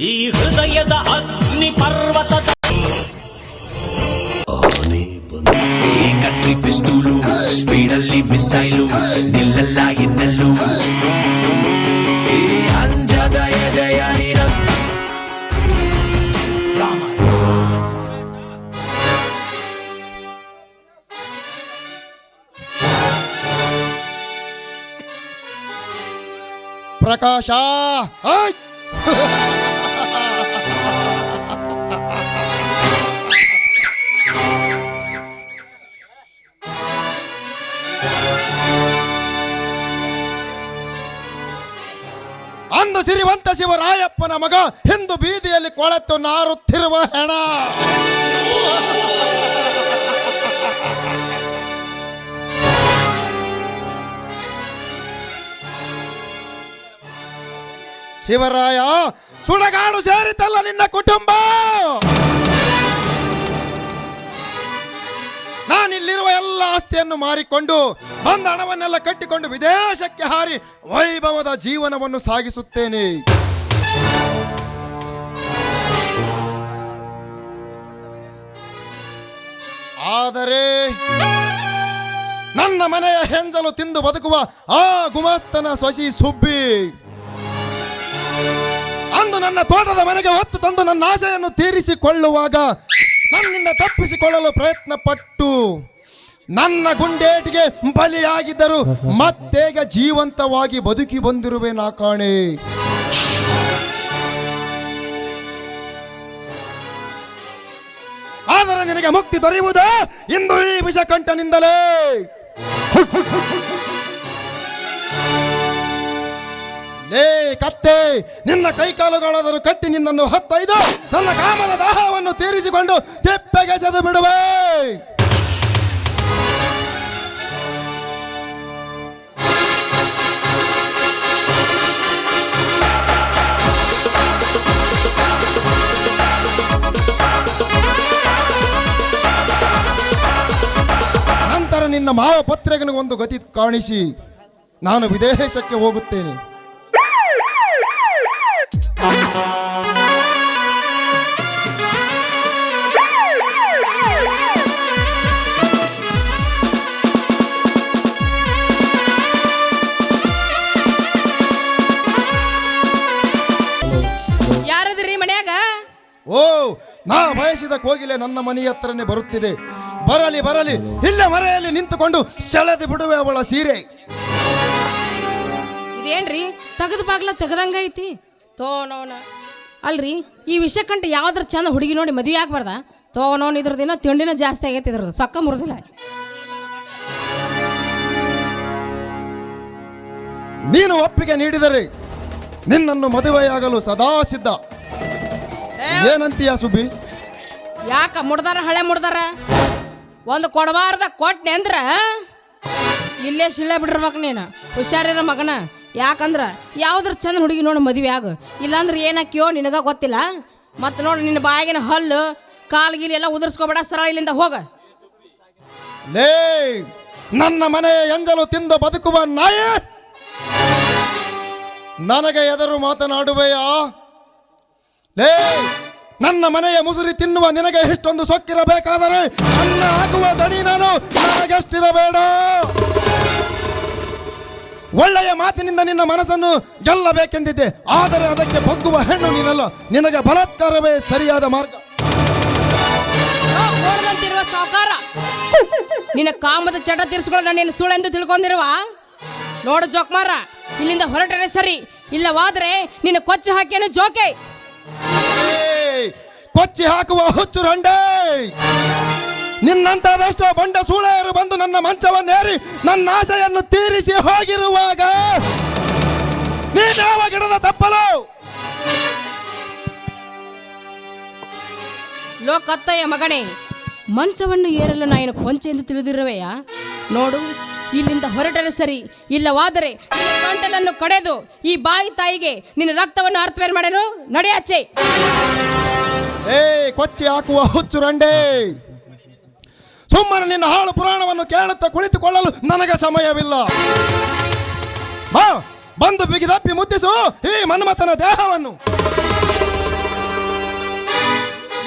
Speaker 8: ಈ ಹೃದಯದ ಅಗ್ನಿ ಪರ್ವತದ
Speaker 11: ಈ ಕಟ್ರಿ ಪಿಸ್ತೂಲು ಸ್ಪೀಡಲ್ಲಿ ಮಿಸೈಲು ನಿಲ್ಲಲ್ಲ ಇನ್ನಲ್ಲೂ ಈ ಅಂಜದ ಎದೆಯ ನೀರ
Speaker 6: ಪ್ರಕಾಶ ಆಯ್! ಅಂದು ಸಿರಿವಂತ ಶಿವರಾಯಪ್ಪನ ಮಗ ಹಿಂದು ಬೀದಿಯಲ್ಲಿ ಕೊಳೆತು ನಾರುತ್ತಿರುವ ಹೆಣ. ಶಿವರಾಯ, ಸುಡಗಾಡು ಸೇರಿತಲ್ಲ ನಿನ್ನ ಕುಟುಂಬ. ನಾನಿಲ್ಲಿರುವ ಎಲ್ಲ ಆಸ್ತಿಯನ್ನು ಮಾರಿಕೊಂಡು ಬಂದ ಹಣವನ್ನೆಲ್ಲ ಕಟ್ಟಿಕೊಂಡು ವಿದೇಶಕ್ಕೆ ಹಾರಿ ವೈಭವದ ಜೀವನವನ್ನು ಸಾಗಿಸುತ್ತೇನೆ. ಆದರೆ ನನ್ನ ಮನೆಯ ಹೆಂಜಲು ತಿಂದು ಬದುಕುವ ಆ ಗುಮಾಸ್ತನ ಸೊಸಿ ಸುಬ್ಬಿ ಅಂದು ನನ್ನ ತೋಟದ ಮನೆಗೆ ಹೊತ್ತು ತಂದು ನನ್ನ ಆಸೆಯನ್ನು ತೀರಿಸಿಕೊಳ್ಳುವಾಗ ನನ್ನಿಂದ ತಪ್ಪಿಸಿಕೊಳ್ಳಲು ಪ್ರಯತ್ನ ಪಟ್ಟು ನನ್ನ ಗುಂಡೇಟಿಗೆ ಬಲಿಯಾಗಿದ್ದರು ಮತ್ತೇಗ ಜೀವಂತವಾಗಿ ಬದುಕಿ ಬಂದಿರುವೆ ನಾ ಕಾಣೆ. ಆದರೆ ನಿನಗೆ ಮುಕ್ತಿ ದೊರೆಯುವುದೇ ಇಂದು ಈ ವಿಷಕಂಠನಿಂದಲೇ. ಏ ಕತ್ತೆ, ನಿನ್ನ ಕೈಕಾಲುಗಳಾದರೂ ಕಟ್ಟಿ ನಿನ್ನನ್ನು ಹೊತ್ತೊಯ್ದು ನನ್ನ ಕಾಮದ ದಾಹವನ್ನು ತೀರಿಸಿಕೊಂಡು ತೆಪ್ಪೆಗೆಸೆದು ಬಿಡುವೆ. ನಂತರ ನಿನ್ನ ಮಾವ ಪತ್ರಿಕೆಗೆ ಒಂದು ಗತಿ ಕಾಣಿಸಿ ನಾನು ವಿದೇಶಕ್ಕೆ ಹೋಗುತ್ತೇನೆ.
Speaker 4: ಯಾರದ್ರಿ ಮನ್ಯಾಗ?
Speaker 6: ಓ, ನಾ ಬಯಸಿದ ಕೋಗಿಲೆ ನನ್ನ ಮನೆಯ ಹತ್ರನೇ ಬರುತ್ತಿದೆ. ಬರಲಿ ಬರಲಿ, ಇಲ್ಲ ಮರೆಯಲ್ಲಿ ನಿಂತುಕೊಂಡು ಸೆಳೆದು ಬಿಡುವೆ ಅವಳ ಸೀರೆ.
Speaker 4: ಇದೇನ್ರಿ ತೆಗೆದು ಬಾಗ್ಲ ತೆಗದಂಗೈತಿ ತೋನೋನ ಅಲ್ರಿ, ಈ ವಿಷಕ್ಕಂಟ ಯಾವ್ದ್ರ ಚಂದ ಹುಡುಗಿ ನೋಡಿ ಮದುವೆ ಆಗ್ಬಾರ್ದ? ತೋನೋನ್ ಇದ್ರ ದಿನ ತಿಂಡಿನ ಜಾಸ್ತಿ ಆಗೈತಿ, ಇದ್ರದ್ದು ಸೊಕ್ಕ ಮುರಿದಿಲ್ಲ.
Speaker 6: ನೀನು ಒಪ್ಪಿಗೆ ನೀಡಿದರೆ ನಿನ್ನನ್ನು ಮದುವೆಯಾಗಲು ಸದಾ ಸಿದ್ಧ. ಏನಂತೀಯ ಸುಬ್ಬಿ?
Speaker 4: ಯಾಕ ಮುಡ್ದಾರ ಹಳೆ ಮುಡ್ದಾರ? ಒಂದು ಕೊಡಬಾರ್ದ ಕೊಟ್ನೆ ಅಂದ್ರ ಇಲ್ಲೇ ಶಿಳ್ಳೆ ಬಿಡಿರ್ಬೇಕು ನೀನು. ಹುಷಾರಿರ ಮಗನ. ಯಾಕಂದ್ರ ಯಾವ್ದ್ರ ಚಂದ ಹುಡುಗಿ ನೋಡಿ ಮದುವೆ ಆಗ, ಇಲ್ಲಾಂದ್ರೆ ಏನಾಕ್ಯೋ ನಿನಗ ಗೊತ್ತಿಲ್ಲ. ಮತ್ತೆ ನೋಡಿ ನಿನ್ನ ಬಾಯಿಗಿನ ಹಲ್ಲು ಕಾಲ್ಗಿಲಿ ಎಲ್ಲ ಉದುರ್ಸ್ಕೊಬೇಡ, ಸರಳ ಇಲ್ಲಿಂದ ಹೋಗ.
Speaker 6: ಲೇ, ನನ್ನ ಮನೆಯ ಎಂಜಲು ತಿಂದು ಬದುಕುವ ನಾಯಿ, ನನಗೆ ಎದರು ಮಾತನಾಡುವೆಯಾ? ಲೇ, ನನ್ನ ಮನೆಯ ಮುಸುರಿ ತಿನ್ನುವ ನಿನಗೆ ಇಷ್ಟೊಂದು ಸೊಕ್ಕಿರಬೇಕಾದರೆ ನನ್ನ ಆಗುವ ದಣಿ ನಾನು ನನಗೆಷ್ಟಿರಬೇಡ. ಒಳ್ಳೆಯ ಮಾತಿನಿಂದ ನಿನ್ನ ಮನಸ್ಸನ್ನು ಗೆಲ್ಲಬೇಕೆಂದಿದ್ದೆ, ಆದರೆ ಅದಕ್ಕೆ ಬಗ್ಗುವ ಹೆಣ್ಣು ನೀನಲ್ಲ. ನಿನಗೆ ಬಲಾತ್ಕಾರವೇ ಸರಿಯಾದ ಮಾರ್ಗ.
Speaker 4: ನೋಡ್ದಂತಿರುವ ಸಾಕಾರ ನಿನ್ನ ಕಾಮದ ಚಟ ತೀರಿಸಿಕೊಳ್ಳ ನೀನು ಸುಳ್ಳೆಂದು ತಿಳ್ಕೊಂಡಿರುವ. ನೋಡು ಜೋಕ್ಮಾರ, ಇಲ್ಲಿಂದ ಹೊರಟರೆ ಸರಿ, ಇಲ್ಲವಾದ್ರೆ ನಿನ್ನ ಕೊಚ್ಚಿ ಹಾಕೇನು ಜೋಕೆ.
Speaker 6: ಕೊಚ್ಚಿ ಹಾಕುವ ಹುಚ್ಚು ರಂಡೆ, ನಿನ್ನಂತದಷ್ಟೋ ಬಂಡ ಸೂಳೆಯರು ಬಂದು ನನ್ನ ಮಂಚವನ್ನೇರಿ ನನ್ನ ಆಸೆಯನ್ನು ತೀರಿಸಿ ಹೋಗಿರುವಾಗ ನೀನ್ಯಾವ ಗಿಡದ ತಪ್ಪಲು?
Speaker 4: ಲೋಕತ್ತಯ್ಯ ಮಗನೇ, ಮಂಚವನ್ನು ಏರಲು ನಾನು ಕೊಂಚೆ ಎಂದು ತಿಳಿದಿರುವೆಯಾ? ನೋಡು, ಇಲ್ಲಿಂದ ಹೊರಟರೆ ಸರಿ, ಇಲ್ಲವಾದರೆ ಗಂಟಲನ್ನು ಕಡೆದು ಈ ಬಾಯಿ ತಾಯಿಗೆ ನಿನ್ನ ರಕ್ತವನ್ನು ಅರ್ಥವೇರ್ ಮಾಡೇನು. ನಡೆಯಾಚೆ.
Speaker 6: ಏ ಕೊಚ್ಚಿ ಹಾಕುವ ಹುಚ್ಚು ರಂಡೆ, ಸುಮ್ಮನೆ ನಿನ್ನ ಹಾಳು ಪುರಾಣವನ್ನು ಕೇಳುತ್ತಾ ಕುಳಿತುಕೊಳ್ಳಲು ನನಗೆ ಸಮಯವಿಲ್ಲ. ಬಾ, ಬಂದು ಬಿಗಿದಪ್ಪಿ ಮುದ್ದಿಸು ಈ ಮನ್ಮಥನ ದೇಹವನ್ನು.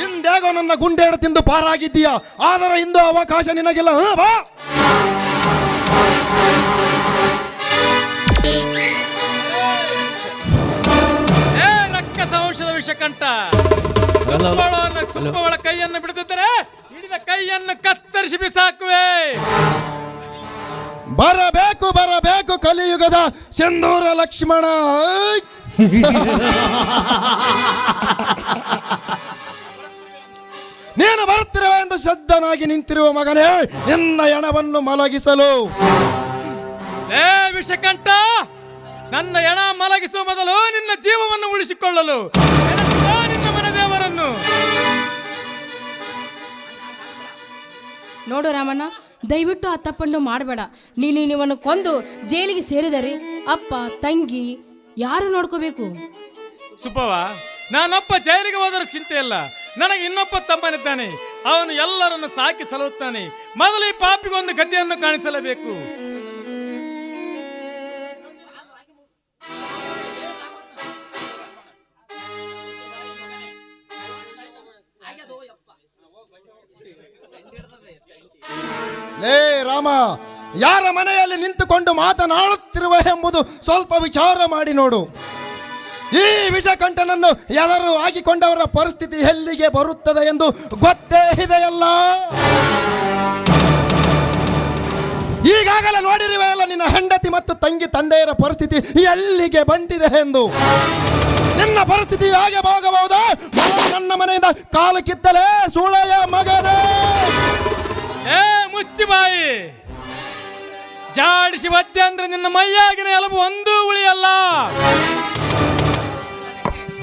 Speaker 6: ಹಿಂದೇಗೋ ನನ್ನ ಗುಂಡೇಡ ತಿಂದು ಪಾರಾಗಿದ್ದೀಯಾ, ಆದರೆ ಇಂದು ಅವಕಾಶ ನಿನಗಿಲ್ಲ. ಬಾ.
Speaker 1: ಔಷಧ ವಿಷಕಂಠ ಸುಬ್ಬವಳ ಕೈಯನ್ನು ಬಿಡದಿದ್ದರೆ ಹಿಡಿದ ಕೈಯನ್ನು ಕತ್ತರಿಸಿ ಬಿಸಾಕುವೆ.
Speaker 6: ಬರಬೇಕು ಬರಬೇಕು ಕಲಿಯುಗದ ಸಿಂಧೂರ ಲಕ್ಷ್ಮಣ. ನೀನು ಬರುತ್ತಿರುವ ಎಂದು ಸಜ್ಜನಾಗಿ ನಿಂತಿರುವ ಮಗನೇ, ನಿನ್ನ ಎಣವನ್ನು ಮಲಗಿಸಲು.
Speaker 1: ಏ ವಿಷಕಂಠ, ನನ್ನ ಎಣ ಮಲಗಿಸುವ ಮೊದಲು ನಿನ್ನ ಜೀವವನ್ನು ಉಳಿಸಿಕೊಳ್ಳಲು ನಿನ್ನ ಮನೆ ದೇವರನ್ನು.
Speaker 4: ನೋಡು ರಾಮಣ್ಣ, ದಯವಿಟ್ಟು ಆ ತಪ್ಪನ್ನು ಮಾಡಬೇಡ. ನೀನು ನಿಮ್ಮನ್ನು ಕೊಂದು ಜೈಲಿಗೆ ಸೇರಿದರೆ ಅಪ್ಪ ತಂಗಿ ಯಾರು ನೋಡ್ಕೋಬೇಕು?
Speaker 1: ಸುಬ್ಬವ್ವ, ನಾನೊಬ್ಬ ಜೈಲಿಗೆ ಹೋದರೂ ಚಿಂತೆ ಇಲ್ಲ. ನನಗೆ ಇನ್ನೊಬ್ಬ ತಮ್ಮನಿದ್ದಾನೆ, ಅವನು ಎಲ್ಲರನ್ನು ಸಾಕಿ ಸಲಹುತ್ತಾನೆ. ಮೊದಲು ಈ ಪಾಪಿಗೊಂದು ಗತಿಯನ್ನು ಕಾಣಿಸಲೇಬೇಕು.
Speaker 6: ಲೇ ರಾಮ, ಯಾರ ಮನೆಯಲ್ಲಿ ನಿಂತುಕೊಂಡು ಮಾತನಾಡುತ್ತಿರುವ ಎಂಬುದು ಸ್ವಲ್ಪ ವಿಚಾರ ಮಾಡಿ ನೋಡು. ಈ ವಿಷಕಂಠನನ್ನು ಎಲ್ಲರೂ ಹಾಕಿಕೊಂಡವರ ಪರಿಸ್ಥಿತಿ ಎಲ್ಲಿಗೆ ಬರುತ್ತದೆ ಎಂದು ಗೊತ್ತೇ ಇದೆಯಲ್ಲ. ಈಗಾಗಲೇ ನೋಡಿರುವೆಯಲ್ಲ ನಿನ್ನ ಹೆಂಡತಿ ಮತ್ತು ತಂಗಿ ತಂದೆಯರ ಪರಿಸ್ಥಿತಿ ಎಲ್ಲಿಗೆ ಬಂದಿದೆ ಎಂದು. ನಿನ್ನ ಪರಿಸ್ಥಿತಿ ಹಾಗೆ ಹೋಗಬಹುದಾ? ನನ್ನ ಮನೆಯಿಂದ ಕಾಲು ಕಿತ್ತಲೇ ಸುಳೆಯ ಮಗನೇ.
Speaker 1: ಏ ಮುಚ್ಚಿ ಬಾಯಿ, ಜಾಡಿಸಿ ಒದ್ದೆ ಅಂದ್ರೆ ನಿನ್ನ ಮೈಯಾಗಿನ ಎಲುಬು ಒಂದೂ ಉಳಿಯಲ್ಲ.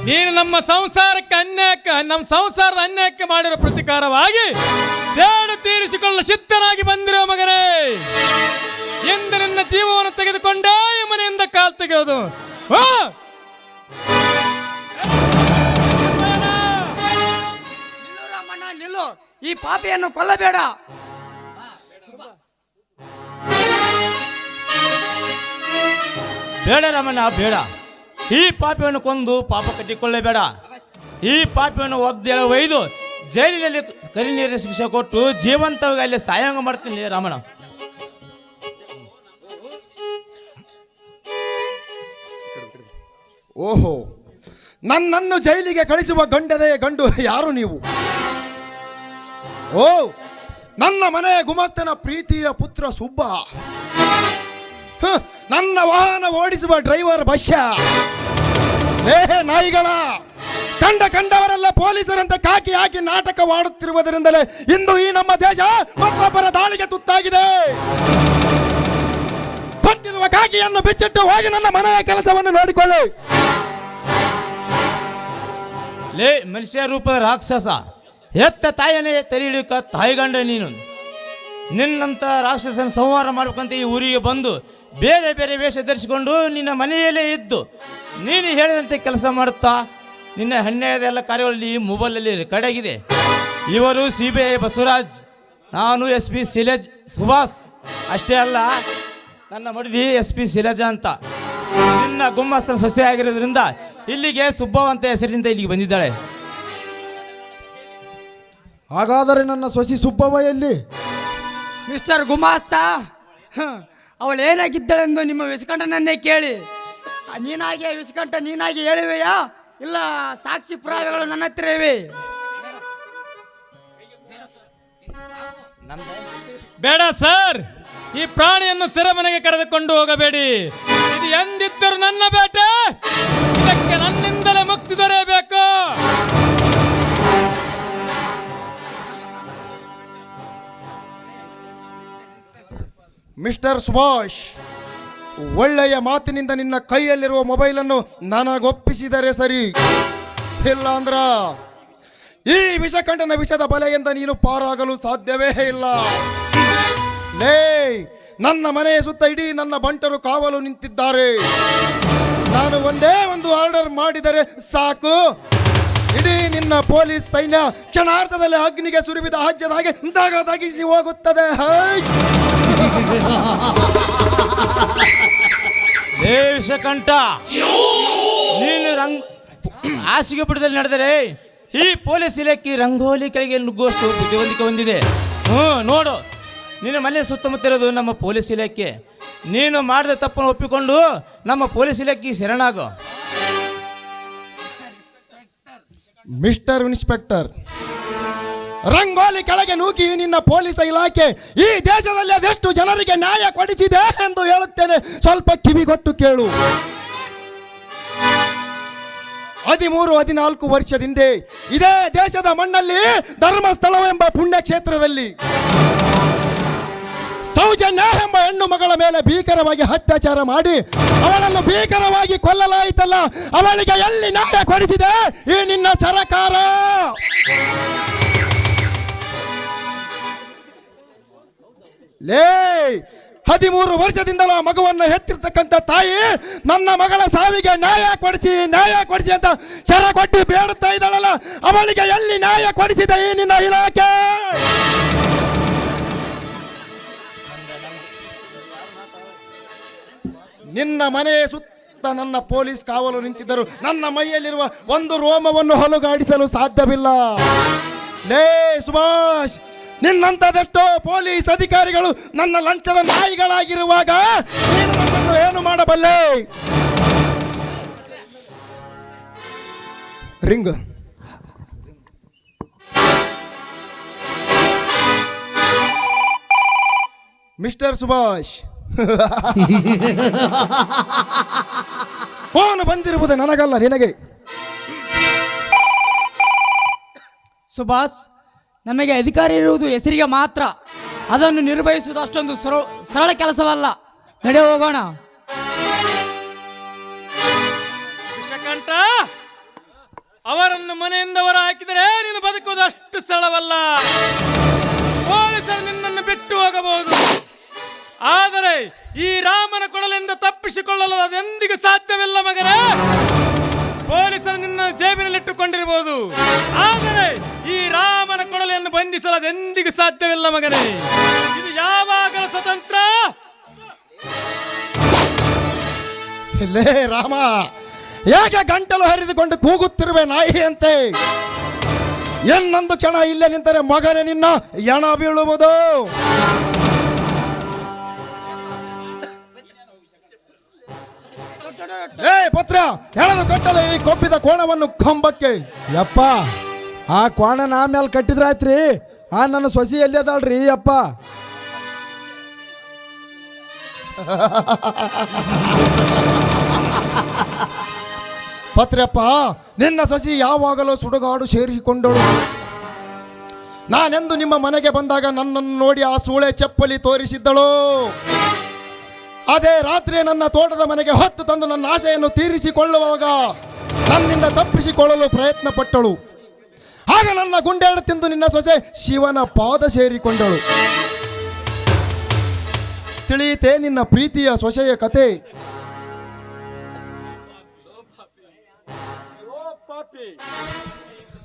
Speaker 1: ನೀನು ನಮ್ಮ ಸಂಸಾರದ ಅನ್ಯಾಯಕ್ಕೆ ಮಾಡಿರೋ ಪ್ರತಿಕಾರವಾಗಿ ಸೇಡು ತೀರಿಸಿಕೊಳ್ಳಲು ಸಿದ್ಧನಾಗಿ ಬಂದಿರೋ ಮಗನೇ, ಎಂದು ನಿನ್ನ ಜೀವವನ್ನು ತೆಗೆದುಕೊಂಡೇ ಈ ಮನೆಯಿಂದ ಕಾಲ್ ತೆಗೆಯೋದು.
Speaker 3: ನಿಲ್ಲು, ಈ ಪಾಪಿಯನ್ನು ಕೊಲ್ಲಬೇಡ.
Speaker 2: ಬೇಡ ರಾಮಣ್ಣ, ಬೇಡ. ಈ ಪಾಪಿಯನ್ನು ಕೊಂದು ಪಾಪ ಕಟ್ಟಿಕೊಳ್ಳಬೇಡ. ಈ ಪಾಪಿಯನ್ನು ಒಯ್ದು ಜೈಲಿನಲ್ಲಿ ಕರಿ ನೀರಿನ ಶಿಕ್ಷೆ ಕೊಟ್ಟು ಜೀವಂತವಾಗಿ ಅಲ್ಲಿ ಸಾಯಂಗ ಮಾಡ್ತೀನಿ ರಾಮಣ್ಣ.
Speaker 6: ಓಹೋ, ನನ್ನನ್ನು ಜೈಲಿಗೆ ಕಳಿಸುವ ಗಂಡು ಯಾರು ನೀವು? ಓ, ನನ್ನ ಮನೆಯ ಗುಮಾಸ್ತನ ಪ್ರೀತಿಯ ಪುತ್ರ ಸುಬ್ಬ. ನನ್ನ ವಾಹನ ಓಡಿಸುವ ಡ್ರೈವರ್ ಬಶ್ಯ. ನಾಯಿಗಳ ಕಂಡವರೆಲ್ಲ ಪೊಲೀಸರಂತೆ ಕಾಕಿ ಹಾಕಿ ನಾಟಕವಾಡುತ್ತಿರುವುದರಿಂದಲೇ ಇಂದು ಈ ನಮ್ಮ ದೇಶ ಮತ್ತೊಬ್ಬರ ದಾಳಿಗೆ ತುತ್ತಾಗಿದೆ. ಕೊಟ್ಟಿರುವ ಕಾಕಿಯನ್ನು ಬಿಚ್ಚಿಟ್ಟು ಹೋಗಿ ನನ್ನ ಮನೆಯ ಕೆಲಸವನ್ನು ನೋಡಿಕೊಳ್ಳಿ.
Speaker 2: ಲೇ ಮನುಷ್ಯ ರೂಪದ ರಾಕ್ಷಸ, ಹೆತ್ತ ತಾಯಿಯನ್ನೇ ತಲೆ ಹಿಡಿಯಕ ತಾಯಿಗಂಡ ನೀನು. ನಿನ್ನಂತ ರಾಕ್ಷಸನ ಸಂಹಾರ ಮಾಡ್ಬೇಕಂತ ಈ ಊರಿಗೆ ಬಂದು ಬೇರೆ ಬೇರೆ ವೇಷ ಧರಿಸಿಕೊಂಡು ನಿನ್ನ ಮನೆಯಲ್ಲೇ ಇದ್ದು ನೀನು ಹೇಳಿದಂತೆ ಕೆಲಸ ಮಾಡುತ್ತಾ ನಿನ್ನ ಅನ್ಯಾಯದ ಎಲ್ಲ ಕಾರ್ಯಗಳಲ್ಲಿ ಮೊಬೈಲಲ್ಲಿ ರೆಕಾರ್ಡ್ ಆಗಿದೆ. ಇವರು CBI ಬಸವರಾಜ್, ನಾನು SP ಶೈಲಜ್ ಸುಭಾಷ್. ಅಷ್ಟೇ ಅಲ್ಲ, ನನ್ನ ಮಡದಿ SP ಶೈಲಜಾ ಅಂತ. ನಿನ್ನ ಗುಮ್ಮಸ್ತನ ಸೊಸೆ ಆಗಿರೋದ್ರಿಂದ ಇಲ್ಲಿಗೆ ಸುಬ್ಬವ್ ಅಂತ ಹೆಸರಿನಿಂದ ಇಲ್ಲಿಗೆ ಬಂದಿದ್ದಾಳೆ.
Speaker 7: ಹಾಗಾದರೆ ನನ್ನ ಸೊಸಿ ಸುಬ್ಬವ್ವ ಎಲ್ಲಿ?
Speaker 3: ಮಿಸ್ಟರ್ ಗುಮಾಸ್ತ, ಅವಳು ಏನಾಗಿದ್ದಾಳೆಂದು ನಿಮ್ಮ ವಿಸ್ಕಂಠನನ್ನೇ ಕೇಳಿ. ನೀನಾಗಿ ವಿಸ್ಕಂಠ ನೀನಾಗಿ ಹೇಳಿವೆಯಾ, ಇಲ್ಲ ಸಾಕ್ಷಿ ಪುರಾವೆಗಳು ನನ್ನ ಹತ್ತಿರ ಇವೆ?
Speaker 1: ಬೇಡ ಸರ್, ಈ ಪ್ರಾಣಿಯನ್ನು ಸೆರೆಮನೆಗೆ ಕರೆದುಕೊಂಡು ಹೋಗಬೇಡಿ. ಇದು ಎಂದಿದ್ದರೂ ನನ್ನ ಬೇಟೆ, ಇದಕ್ಕೆ ನನ್ನಿಂದಲೇ ಮುಕ್ತಿ ದೊರೆಯಬೇಕು.
Speaker 6: ಮಿಸ್ಟರ್ ಸುಭಾಷ್, ಒಳ್ಳೆಯ ಮಾತಿನಿಂದ ನಿನ್ನ ಕೈಯಲ್ಲಿರುವ ಮೊಬೈಲನ್ನು ನನಗೊಪ್ಪಿಸಿದರೆ ಸರಿ, ಇಲ್ಲ ಅಂದ್ರ ಈ ವಿಷಕಂಠನ ವಿಷದ ಬಲೆಯಿಂದ ನೀನು ಪಾರಾಗಲು ಸಾಧ್ಯವೇ ಇಲ್ಲ. ಲೇ, ನನ್ನ ಮನೆಯ ಸುತ್ತ ಇಡೀ ನನ್ನ ಬಂಟರು ಕಾವಲು ನಿಂತಿದ್ದಾರೆ. ನಾನು ಒಂದೇ ಒಂದು ಆರ್ಡರ್ ಮಾಡಿದರೆ ಸಾಕು, ಇಡೀ ನಿನ್ನ ಪೊಲೀಸ್ ಸೈನ್ಯ ಕ್ಷಣಾರ್ಧದಲ್ಲಿ ಅಗ್ನಿಗೆ ಸುರಿಬಿದ ಹಜ್ಜದ ಹಾಗೆ ದಗಿಸಿ ಹೋಗುತ್ತದೆ.
Speaker 2: ವಿಷಕಂಠ, ನೀನು ಹಾಸಿಗೆ ಪುಟದಲ್ಲಿ ನಡೆದರೆ ಈ ಪೊಲೀಸ್ ಇಲಾಖೆ ರಂಗೋಲಿ ಕೆಳಗೆ ನುಗ್ಗುವಷ್ಟು ಬುದ್ಧಿವಂತಿಕೆ ಹೊಂದಿದೆ. ನೋಡು, ನಿನ್ನ ಮನೆ ಸುತ್ತಮುತ್ತ ಇರೋದು ನಮ್ಮ ಪೊಲೀಸ್ ಇಲಾಖೆ. ನೀನು ಮಾಡಿದ ತಪ್ಪನ್ನು ಒಪ್ಪಿಕೊಂಡು ನಮ್ಮ ಪೊಲೀಸ್ ಇಲಾಖೆಗೆ ಶರಣಾಗು.
Speaker 6: ಮಿಸ್ಟರ್ ಇನ್ಸ್ಪೆಕ್ಟರ್, ರಂಗೋಲಿ ಕೆಳಗೆ ನೂಕಿ ನಿನ್ನ ಪೊಲೀಸ್ ಇಲಾಖೆ ಈ ದೇಶದಲ್ಲಿ ಅದೆಷ್ಟು ಜನರಿಗೆ ನ್ಯಾಯ ಕೊಡಿಸಿದೆ ಎಂದು ಹೇಳುತ್ತೇನೆ, ಸ್ವಲ್ಪ ಕಿವಿಗೊಟ್ಟು ಕೇಳು. 13-14 ವರ್ಷದಿಂದ ಇದೇ ದೇಶದ ಮಣ್ಣಲ್ಲಿ ಧರ್ಮಸ್ಥಳವೆಂಬ ಪುಣ್ಯಕ್ಷೇತ್ರದಲ್ಲಿ ಸೌಜನ್ಯ ಎಂಬ ಹೆಣ್ಣು ಮಗಳ ಮೇಲೆ ಭೀಕರವಾಗಿ ಅತ್ಯಾಚಾರ ಮಾಡಿ ಅವಳನ್ನು ಭೀಕರವಾಗಿ ಕೊಲ್ಲಲಾಯಿತಲ್ಲ, ಅವಳಿಗೆ ಎಲ್ಲಿ ನ್ಯಾಯ ಕೊಡಿಸಿದೆ ಈ ನಿನ್ನ ಸರಕಾರ? ಲೇ, 13 ವರ್ಷದಿಂದಲೂ ಆ ಮಗುವನ್ನು ಹೆತ್ತಿರ್ತಕ್ಕಂಥ ತಾಯಿ ನನ್ನ ಮಗಳ ಸಾವಿಗೆ ನ್ಯಾಯ ಕೊಡಿಸಿ ಅಂತ ಶರ ಕೊಟ್ಟು ಬೇಡುತ್ತಾ ಇದ್ದಾಳಲ್ಲ, ಅವಳಿಗೆ ಎಲ್ಲಿ ನ್ಯಾಯ ಕೊಡಿಸಿದೆ ಈ ನಿನ್ನ ಇಲಾಖೆ? ನಿನ್ನ ಮನೆಯ ಸುತ್ತ ನನ್ನ ಪೊಲೀಸ್ ಕಾವಲು ನಿಂತಿದ್ದರು ನನ್ನ ಮೈಯಲ್ಲಿರುವ ಒಂದು ರೋಮವನ್ನು ಹೊಲಗಾಡಿಸಲು ಸಾಧ್ಯವಿಲ್ಲ. ಲೇ ಸುಭಾಷ್, ನಿನ್ನಂತದೆಷ್ಟೋ ಪೊಲೀಸ್ ಅಧಿಕಾರಿಗಳು ನನ್ನ ಲಂಚದ ನಾಯಿಗಳಾಗಿರುವಾಗ ನೀನು ನನ್ನನ್ನು ಏನು ಮಾಡಬಲ್ಲೆ? ರಿಂಗ್. ಮಿಸ್ಟರ್ ಸುಭಾಷ್, ಫೋನ್ ಬಂದಿರುವುದು ನನಗಲ್ಲ, ನಿನಗೆ.
Speaker 3: ಸುಭಾಷ್, ನಮಗೆ ಅಧಿಕಾರ ಇರುವುದು ಹೆಸರಿಗೆ ಮಾತ್ರ. ಅದನ್ನು ನಿರ್ವಹಿಸುವುದು ಅಷ್ಟೊಂದು ಸರಳ ಕೆಲಸವಲ್ಲ. ನಡೆ ಹೋಗೋಣ.
Speaker 1: ವಿಷಕಂಠ, ಅವರನ್ನು ಮನೆಯಿಂದ ಹೊರ ಹಾಕಿದರೆ ನೀನು ಬದುಕುವುದು ಅಷ್ಟು ಸರಳವಲ್ಲ. ಪೊಲೀಸರು ನಿನ್ನನ್ನು ಬಿಟ್ಟು ಹೋಗಬಹುದು, ಆದರೆ ಈ ರಾಮನ ಕೊಡಲಿಂದ ತಪ್ಪಿಸಿಕೊಳ್ಳಲು ಅದೆಂದಿಗೂ ಸಾಧ್ಯವಿಲ್ಲ ಮಗನೇ. ಪೊಲೀಸರು ನಿನ್ನ ಜೇಬಿನಲ್ಲಿಟ್ಟುಕೊಂಡಿರಬಹುದು, ಆದರೆ ಈ ರಾಮನ ಕೊಡಲಿಯನ್ನು ಬಂಧಿಸಲು ಅದೆಂದಿಗೂ ಸಾಧ್ಯವಿಲ್ಲ ಮಗನೇ. ಇದು ಯಾವಾಗಲೂ ಸ್ವತಂತ್ರ.
Speaker 6: ಲೇ ರಾಮ, ಹೇಗೆ ಗಂಟಲು ಹರಿದುಕೊಂಡು ಕೂಗುತ್ತಿರುವೆ ನಾಯಿಯಂತೆ? ಇನ್ನೊಂದು ಕ್ಷಣ ಇಲ್ಲೇ ನಿಂತರೆ ಮಗನೇ ನಿನ್ನ ಎಣ ಬೀಳುವುದು. ಪತ್ರ ಎಳೆದು ಕಟ್ಟಲು ಈ ಕೊಬ್ಬಿದ ಕೋಣವನ್ನು ಕಂಬಕ್ಕೆ.
Speaker 7: ಯಪ್ಪ, ಆ ಕೋಣ ನಾ ಮೇಲೆ ಕಟ್ಟಿದ್ರಾಯ್ತ್ರಿ. ಆ ನನ್ನ ಸೊಸಿ ಎಲ್ಲಿ ಅದಲ್ರಿ ಯಪ್ಪ?
Speaker 6: ಪತ್ರಪ್ಪ, ನಿನ್ನ ಸೊಸಿ ಯಾವಾಗಲೂ ಸುಡುಗಾಡು ಸೇರಿಕೊಂಡಳು. ನಾನೆಂದು ನಿಮ್ಮ ಮನೆಗೆ ಬಂದಾಗ ನನ್ನನ್ನು ನೋಡಿ ಆ ಸೂಳೆ ಚಪ್ಪಲಿ ತೋರಿಸಿದ್ದಳು. ಅದೇ ರಾತ್ರಿ ನನ್ನ ತೋಟದ ಮನೆಗೆ ಹೊತ್ತು ತಂದು ನನ್ನ ಆಸೆಯನ್ನು ತೀರಿಸಿಕೊಳ್ಳುವಾಗ ನನ್ನಿಂದ ತಪ್ಪಿಸಿಕೊಳ್ಳಲು ಪ್ರಯತ್ನ ಪಟ್ಟಳು. ಆಗ ನನ್ನ ಗುಂಡೇಳು ತಿಂದು ನಿನ್ನ ಸೊಸೆ ಶಿವನ ಪಾದ ಸೇರಿಕೊಂಡಳು. ತಿಳಿಯಿತೆ ನಿನ್ನ ಪ್ರೀತಿಯ ಸೊಸೆಯ ಕತೆ.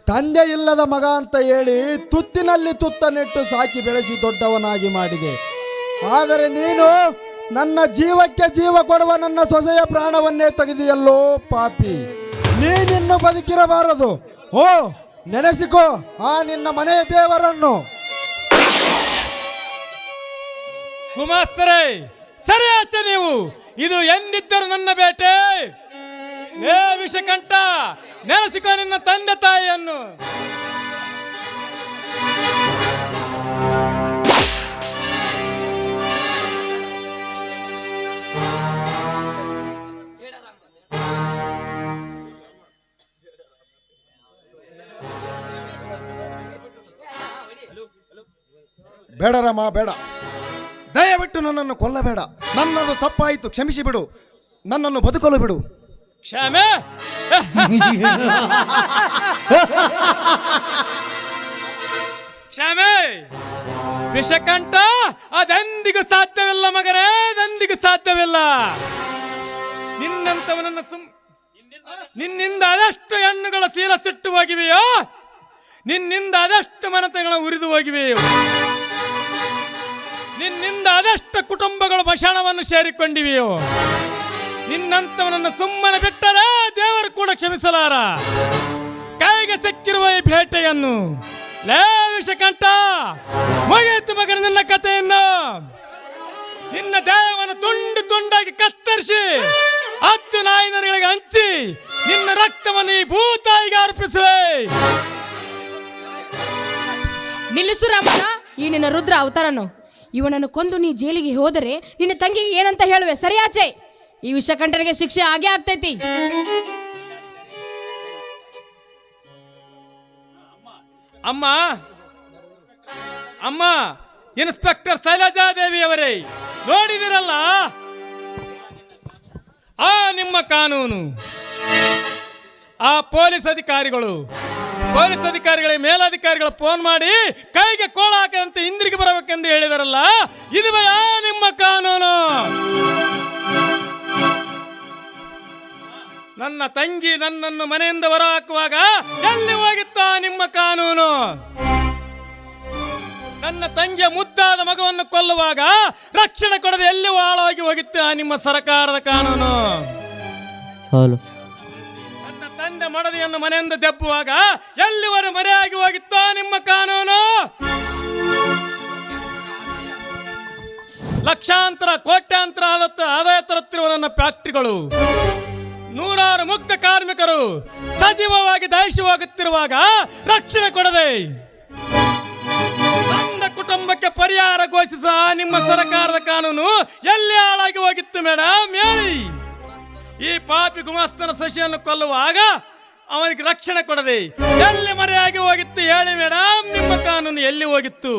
Speaker 7: ತಂದೆ ಇಲ್ಲದ ಮಗ ಅಂತ ಹೇಳಿ ತುತ್ತಿನಲ್ಲಿ ತುತ್ತ ನೆಟ್ಟು ಸಾಕಿ ಬೆಳೆಸಿ ದೊಡ್ಡವನಾಗಿ ಮಾಡಿದೆ. ಆದರೆ ನೀನು ನನ್ನ ಜೀವಕ್ಕೆ ಜೀವ ಕೊಡುವ ನನ್ನ ಸೊಸೆಯ ಪ್ರಾಣವನ್ನೇ ತೆಗೆದಿಯಲ್ಲೋ ಪಾಪಿ. ನೀನಿನ್ನು ಬದುಕಿರಬಾರದು. ಓ, ನೆನೆಸಿಕೋ ಆ ನಿನ್ನ ಮನೆಯ ದೇವರನ್ನು.
Speaker 1: ಗುಮಾಸ್ತರೇ, ಸರಿ ಆಚೆ ನೀವು. ಇದು ಎಂದಿದ್ದರು ನನ್ನ ಬೇಟೆ. ಏ ವಿಷಕಂಠ, ನೆನೆಸಿಕೋ ನಿನ್ನ ತಂದೆ ತಾಯಿಯನ್ನು.
Speaker 6: ಬೇಡ ರಾಮ, ಬೇಡ. ದಯವಿಟ್ಟು ನನ್ನನ್ನು ಕೊಲ್ಲಬೇಡ. ನನ್ನದು ತಪ್ಪಾಯಿತು, ಕ್ಷಮಿಸಿ ಬಿಡು. ನನ್ನನ್ನು ಬದುಕಲು ಬಿಡು.
Speaker 1: ಕ್ಷಮೆ? ಕ್ಷಮೆ ವಿಷಕಂಠ, ಅದೆಂದಿಗೂ ಸಾಧ್ಯವಿಲ್ಲ ಮಗನೇ, ಅದೆಂದಿಗೂ ಸಾಧ್ಯವಿಲ್ಲ. ನಿನ್ನಿಂದ ಅದಷ್ಟು ಹೆಣ್ಣುಗಳ ಶೀಲ ಸುಟ್ಟು ಹೋಗಿವೆಯೋ, ನಿನ್ನಿಂದ ಅದಷ್ಟು ಮನತಗಳ ಉರಿದು ಹೋಗಿವೆಯೋ, ನಿನ್ನಿಂದ ಅದಷ್ಟು ಕುಟುಂಬಗಳು ಮಶಾಣವನ್ನು ಸೇರಿಕೊಂಡಿವೆಯೋ, ನಿನ್ನಂತವನನ್ನು ಸುಮ್ಮನೆ ಬಿಟ್ಟರೆ ದೇವರು ಕೂಡ ಕ್ಷಮಿಸಲಾರ. ಕೈಗೆ ಸಿಕ್ಕಿರುವ ಈ ಭೇಟೆಯನ್ನು ಲೇ ವಿಷಕಂಠ, ಮುಗಿಯಿತು ಮಗನ ನಿನ್ನ ಕಥೆಯನ್ನು. ನಿನ್ನ ದೇಹವನ್ನು ತುಂಡು ತುಂಡಾಗಿ ಕತ್ತರಿಸಿ 10 ನಾಯಿನರಿಗೆ ಹಂಚಿ ನಿನ್ನ ರಕ್ತವನ್ನು ಈ ಭೂತಾಯಿಗೆ ಅರ್ಪಿಸುವೆ.
Speaker 4: ನಿಲ್ಲಿಸು ರಾಮಣ್ಣ ಈ ನಿನ್ನ ರುದ್ರ ಅವತಾರನು. ಇವನನ್ನು ಕೊಂದು ನೀ ಜೈಲಿಗೆ ಹೋದರೆ ನಿನ್ನ ತಂಗಿಗೆ ಏನಂತ ಹೇಳುವೆ? ಸರಿಯಾಚೆ, ಈ ವಿಷಕಂಠನಿಗೆ ಶಿಕ್ಷೆ ಆಗೇ ಆಗ್ತೈತಿ.
Speaker 1: ಅಮ್ಮ ಅಮ್ಮ, ಇನ್ಸ್ಪೆಕ್ಟರ್ ಶೈಲಜಾದೇವಿ ಅವರೇ, ನೋಡಿದಿರಲ್ಲ ಆ ನಿಮ್ಮ ಕಾನೂನು. ಆ ಪೊಲೀಸ್ ಅಧಿಕಾರಿಗಳಿಗೆ ಮೇಲಧಿಕಾರಿಗಳು ಫೋನ್ ಮಾಡಿ ಕೈಗೆ ಕೋಳ ಹಾಕದಂತೆ ಹಿಂದಿರುಗಿ ಬರಬೇಕೆಂದು ಹೇಳಿದಾರಲ್ಲ, ಇದು ನಿಮ್ಮ ಕಾನೂನು. ನನ್ನ ತಂಗಿ ನನ್ನನ್ನು ಮನೆಯಿಂದ ಹೊರ ಹಾಕುವಾಗ ಎಲ್ಲಿ ಹೋಗಿತ್ತ ನಿಮ್ಮ ಕಾನೂನು? ನನ್ನ ತಂಗಿಯ ಮುದ್ದಾದ ಮಗುವನ್ನು ಕೊಲ್ಲುವಾಗ ರಕ್ಷಣೆ ಕೊಡದೆ ಎಲ್ಲಿ ಹಾಳಾಗಿ ಹೋಗಿತ್ತ ನಿಮ್ಮ ಸರ್ಕಾರದ ಕಾನೂನು? ನನ್ನ ತಂದೆ ಮಡದಿಯನ್ನು ಮನೆಯಿಂದ ದೆಬ್ಬುವಾಗ ಎಲ್ಲಿವರೆ ಮರೆಯಾಗಿ ಹೋಗಿತ್ತ ನಿಮ್ಮ ಕಾನೂನು? ಲಕ್ಷಾಂತರ ಕೋಟ್ಯಾಂತರ ಆದಾಯ ತರುತ್ತಿರುವ ನನ್ನ ಫ್ಯಾಕ್ಟರಿಗಳು, ನೂರಾರು ಮುಕ್ತ ಕಾರ್ಮಿಕರು ಸಜೀವವಾಗಿ ದಹಿಸುವಾಗುತ್ತಿರುವಾಗ ರಕ್ಷಣೆ ಕೊಡದೆ ನನ್ನ ಕುಟುಂಬಕ್ಕೆ ಪರಿಹಾರ ಘೋಷಿಸ ನಿಮ್ಮ ಸರ್ಕಾರದ ಕಾನೂನು ಎಲ್ಲಿ ಹಾಳಾಗಿ ಹೋಗಿತ್ತು ಮೇಡಮ್? ಹೇಳಿ. ಈ ಪಾಪಿ ಗುಮಾಸ್ತನ ಸಸಿಯನ್ನು ಕೊಲ್ಲುವಾಗ ಅವನಿಗೆ ರಕ್ಷಣೆ ಕೊಡದೆ ಎಲ್ಲಿ ಮರೆಯಾಗಿ ಹೋಗಿತ್ತು ಹೇಳಿ ಮೇಡಮ್, ನಿಮ್ಮ ಕಾನೂನು ಎಲ್ಲಿ ಹೋಗಿತ್ತು?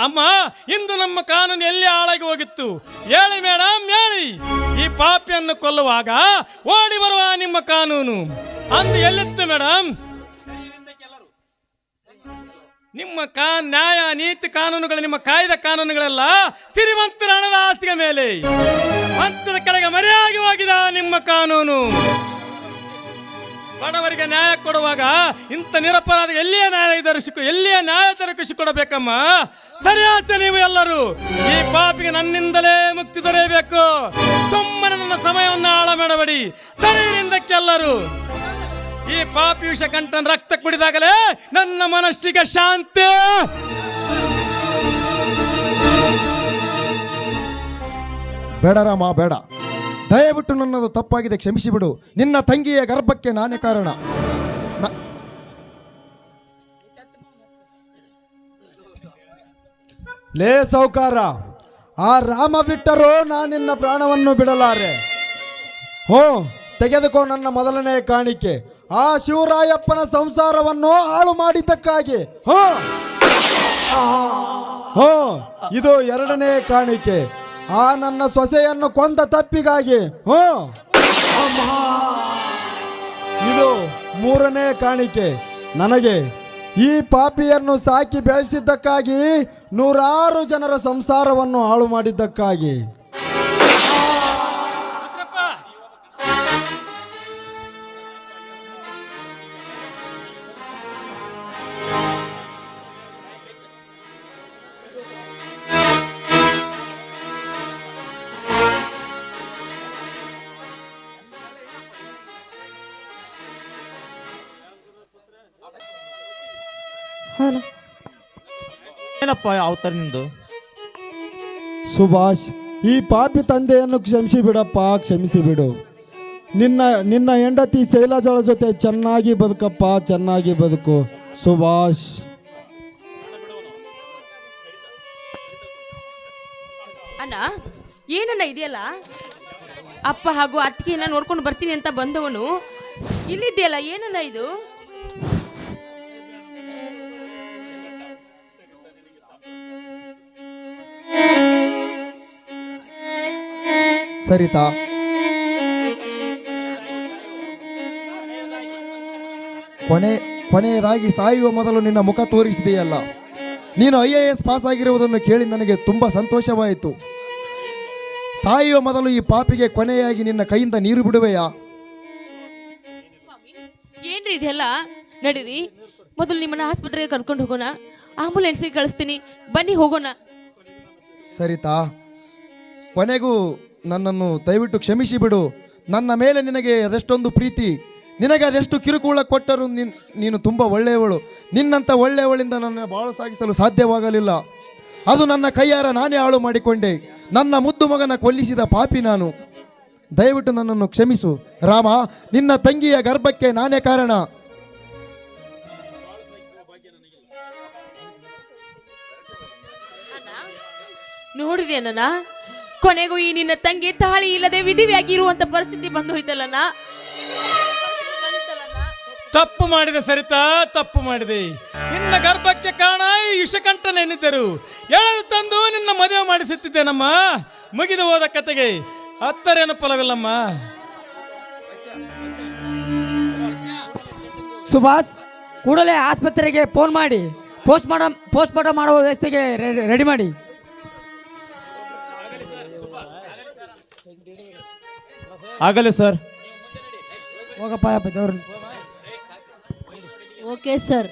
Speaker 1: ಅಮ್ಮ, ಇಂದು ನಮ್ಮ ಕಾನೂನು ಎಲ್ಲಿ ಹಾಳಾಗಿ ಹೋಗಿತ್ತು ಹೇಳಿ ಮೇಡಮ್, ಹೇಳಿ. ಈ ಪಾಪಿಯನ್ನು ಕೊಲ್ಲುವಾಗ ಓಡಿ ಬರುವ ನಿಮ್ಮ ಕಾನೂನು ಅಂದು ಎಲ್ಲಿತ್ತು ಮೇಡಮ್? ನಿಮ್ಮ ನ್ಯಾಯ ನೀತಿ ಕಾನೂನುಗಳು, ನಿಮ್ಮ ಕಾಯ್ದೆ ಕಾನೂನುಗಳೆಲ್ಲ ಸಿರಿವಂತರ ಹಣದ ಆಸೆಯ ಮೇಲೆ, ಮಂತ್ರದ ಕೆಳಗೆ ಮರೆಯಾಗಿ ಹೋಗಿದೆ ನಿಮ್ಮ ಕಾನೂನು. ಬಡವರಿಗೆ ನ್ಯಾಯ ಕೊಡುವಾಗ ಇಂಥ ನಿರಪರಾಧ ಎಲ್ಲಿಯೇ ನ್ಯಾಯ ದೊರಕಿಸಿಕೊಡಬೇಕಮ್ಮ. ಸರಿಯಾದ ನೀವು ಎಲ್ಲರೂ ಈ ಪಾಪಿಗೆ ನನ್ನಿಂದಲೇ ಮುಕ್ತಿ ದೊರೆಯಬೇಕು. ಸುಮ್ಮನೆ ನನ್ನ ಸಮಯವನ್ನು ಹಾಳು ಮಾಡಬೇಡಿ. ಸರಿಯಿಂದಕ್ಕೆಲ್ಲರೂ ಈ ಪಾಪಿ ವಿಷ ಕಂಠನ ರಕ್ತ ಕುಡಿದಾಗಲೇ ನನ್ನ ಮನಸ್ಸಿಗೆ ಶಾಂತಿ.
Speaker 6: ಬೇಡ ರಾಮ, ಬೇಡ. ದಯವಿಟ್ಟು ನನ್ನದು ತಪ್ಪಾಗಿದೆ, ಕ್ಷಮಿಸಿಬಿಡು. ನಿನ್ನ ತಂಗಿಯ ಗರ್ಭಕ್ಕೆ ನಾನೇ ಕಾರಣ.
Speaker 7: ಲೇ ಸೌಕಾರ, ಆ ರಾಮ ಬಿಟ್ಟರು ನಾನು ನಿನ್ನ ಪ್ರಾಣವನ್ನು ಬಿಡಲಾರೆ. ತೆಗೆದುಕೋ ನನ್ನ ಮೊದಲನೇ ಕಾಣಿಕೆ. ಆ ಶಿವರಾಯಪ್ಪನ ಸಂಸಾರವನ್ನು ಹಾಳು ಮಾಡಿದ್ದಕ್ಕಾಗಿ. ಇದು ಎರಡನೇ ಕಾಣಿಕೆ. ಆ ನನ್ನ ಸೊಸೆಯನ್ನು ಕೊಂದ ತಪ್ಪಿಗಾಗಿ. ಇದು ಮೂರನೇ ಕಾಣಿಕೆ. ನನಗೆ ಈ ಪಾಪಿಯನ್ನು ಸಾಕಿ ಬೆಳೆಸಿದ್ದಕ್ಕಾಗಿ, 100 ಜನರ ಸಂಸಾರವನ್ನು ಹಾಳು ಮಾಡಿದ್ದಕ್ಕಾಗಿ.
Speaker 2: ಏನಪ್ಪ ಅವತಾರ ನಿಂದು?
Speaker 7: ಸುಭಾಷ್, ಈ ಪಾಪಿ ತಂದೆಯನ್ನು ಕ್ಷಮಿಸಿ ಬಿಡಪ್ಪ, ಕ್ಷಮಿಸಿ ಬಿಡು. ನಿನ್ನ ಹೆಂಡತಿ ಶೈಲಜಳ ಜೊತೆ ಚೆನ್ನಾಗಿ ಬದುಕಪ್ಪ, ಚೆನ್ನಾಗಿ ಬದುಕು ಸುಭಾಷ್.
Speaker 12: ಅಣ್ಣ, ಏನನ್ನ ಇದೆಯಲ್ಲ, ಅಪ್ಪ ಹಾಗೂ ಅತ್ತಿಗೆಯನ್ನ ನೋಡ್ಕೊಂಡು ಬರ್ತೀನಿ ಅಂತ ಬಂದವನು ಇಲ್ಲಿದೆಯಲ್ಲ, ಏನನ್ನ ಇದು?
Speaker 6: ಸರಿತಾ, ಕೊನೆಯದಾಗಿ ಸಾಯುವ ಮೊದಲು ನಿನ್ನ ಮುಖ ತೋರಿಸಿದೆಯಲ್ಲ. ನೀನು IAS ಪಾಸ್ ಆಗಿರುವುದನ್ನು ಕೇಳಿ ನನಗೆ ತುಂಬ ಸಂತೋಷವಾಯಿತು. ಸಾಯುವ ಮೊದಲು ಈ ಪಾಪಿಗೆ ಕೊನೆಯಾಗಿ ನಿನ್ನ ಕೈಯಿಂದ ನೀರು ಬಿಡುವೆಯಾ?
Speaker 12: ಏನ್ರಿ ಇದೆಲ್ಲ? ನಡೀರಿ, ಮೊದಲು ನಿಮ್ಮನ್ನ ಆಸ್ಪತ್ರೆಗೆ ಕರ್ಕೊಂಡು ಹೋಗೋಣ. ಆಂಬುಲೆನ್ಸ್ಗೆ ಕಳಿಸ್ತೀನಿ, ಬನ್ನಿ ಹೋಗೋಣ.
Speaker 6: ಸರಿತಾ, ಕೊನೆಗೂ ನನ್ನನ್ನು ದಯವಿಟ್ಟು ಕ್ಷಮಿಸಿ ಬಿಡು. ನನ್ನ ಮೇಲೆ ನಿನಗೆ ಅದೆಷ್ಟೊಂದು ಪ್ರೀತಿ, ನಿನಗೆ ಅದೆಷ್ಟು ಕಿರುಕುಳ ಕೊಟ್ಟರು ನೀನು ತುಂಬ ಒಳ್ಳೆಯವಳು. ನಿನ್ನಂಥ ಒಳ್ಳೆಯವಳಿಂದ ನನ್ನ ಬಾಳು ಸಾಗಿಸಲು ಸಾಧ್ಯವಾಗಲಿಲ್ಲ. ಅದು ನನ್ನ ಕೈಯಾರ ನಾನೇ ಹಾಳು ಮಾಡಿಕೊಂಡೆ. ನನ್ನ ಮುದ್ದು ಮಗನ ಕೊಲ್ಲಿಸಿದ ಪಾಪಿ ನಾನು. ದಯವಿಟ್ಟು ನನ್ನನ್ನು ಕ್ಷಮಿಸು ರಾಮ. ನಿನ್ನ ತಂಗಿಯ ಗರ್ಭಕ್ಕೆ ನಾನೇ ಕಾರಣ.
Speaker 12: ನೋಡಿದ್ಯಣ್ಣ, ಕೊನೆಗೂ ಈ ನಿನ್ನ ತಂಗಿ ತಾಳಿ ಇಲ್ಲದೆ ವಿಧಿವಿಯಾಗಿ ಇರುವಂತ ಪರಿಸ್ಥಿತಿ ಬಂದು ಹೋಯ್ತಲ್ಲಣ್ಣ.
Speaker 1: ತಪ್ಪು ಮಾಡಿದೆ ಸರಿತಾ, ತಪ್ಪು ಮಾಡಿದೆ. ನಿನ್ನ ಗರ್ಭಕ್ಕೆ ಕಾರಣ ಈ ವಿಷಕಂಠನೆನ್ನಿದ್ದರು ಎಳೆದು ತಂದು ನಿನ್ನ ಮದುವೆ ಮಾಡಿಸುತ್ತಿದ್ದೇನಮ್ಮ. ಮುಗಿದು ಹೋದ ಕತೆಗೆ ಹತ್ತರೇನು ಫಲವಿಲ್ಲಮ್ಮ.
Speaker 3: ಸುಭಾಷ್, ಕೂಡಲೇ ಆಸ್ಪತ್ರೆಗೆ ಫೋನ್ ಮಾಡಿ ಪೋಸ್ಟ್ ಮಾರ್ಟಮ್ ಮಾಡುವ ವ್ಯವಸ್ಥೆಗೆ ರೆಡಿ ಮಾಡಿ.
Speaker 2: ಆಗಲಿ ಸರ್.
Speaker 3: ಹೋಗಪ್ಪ.
Speaker 9: Okay sir.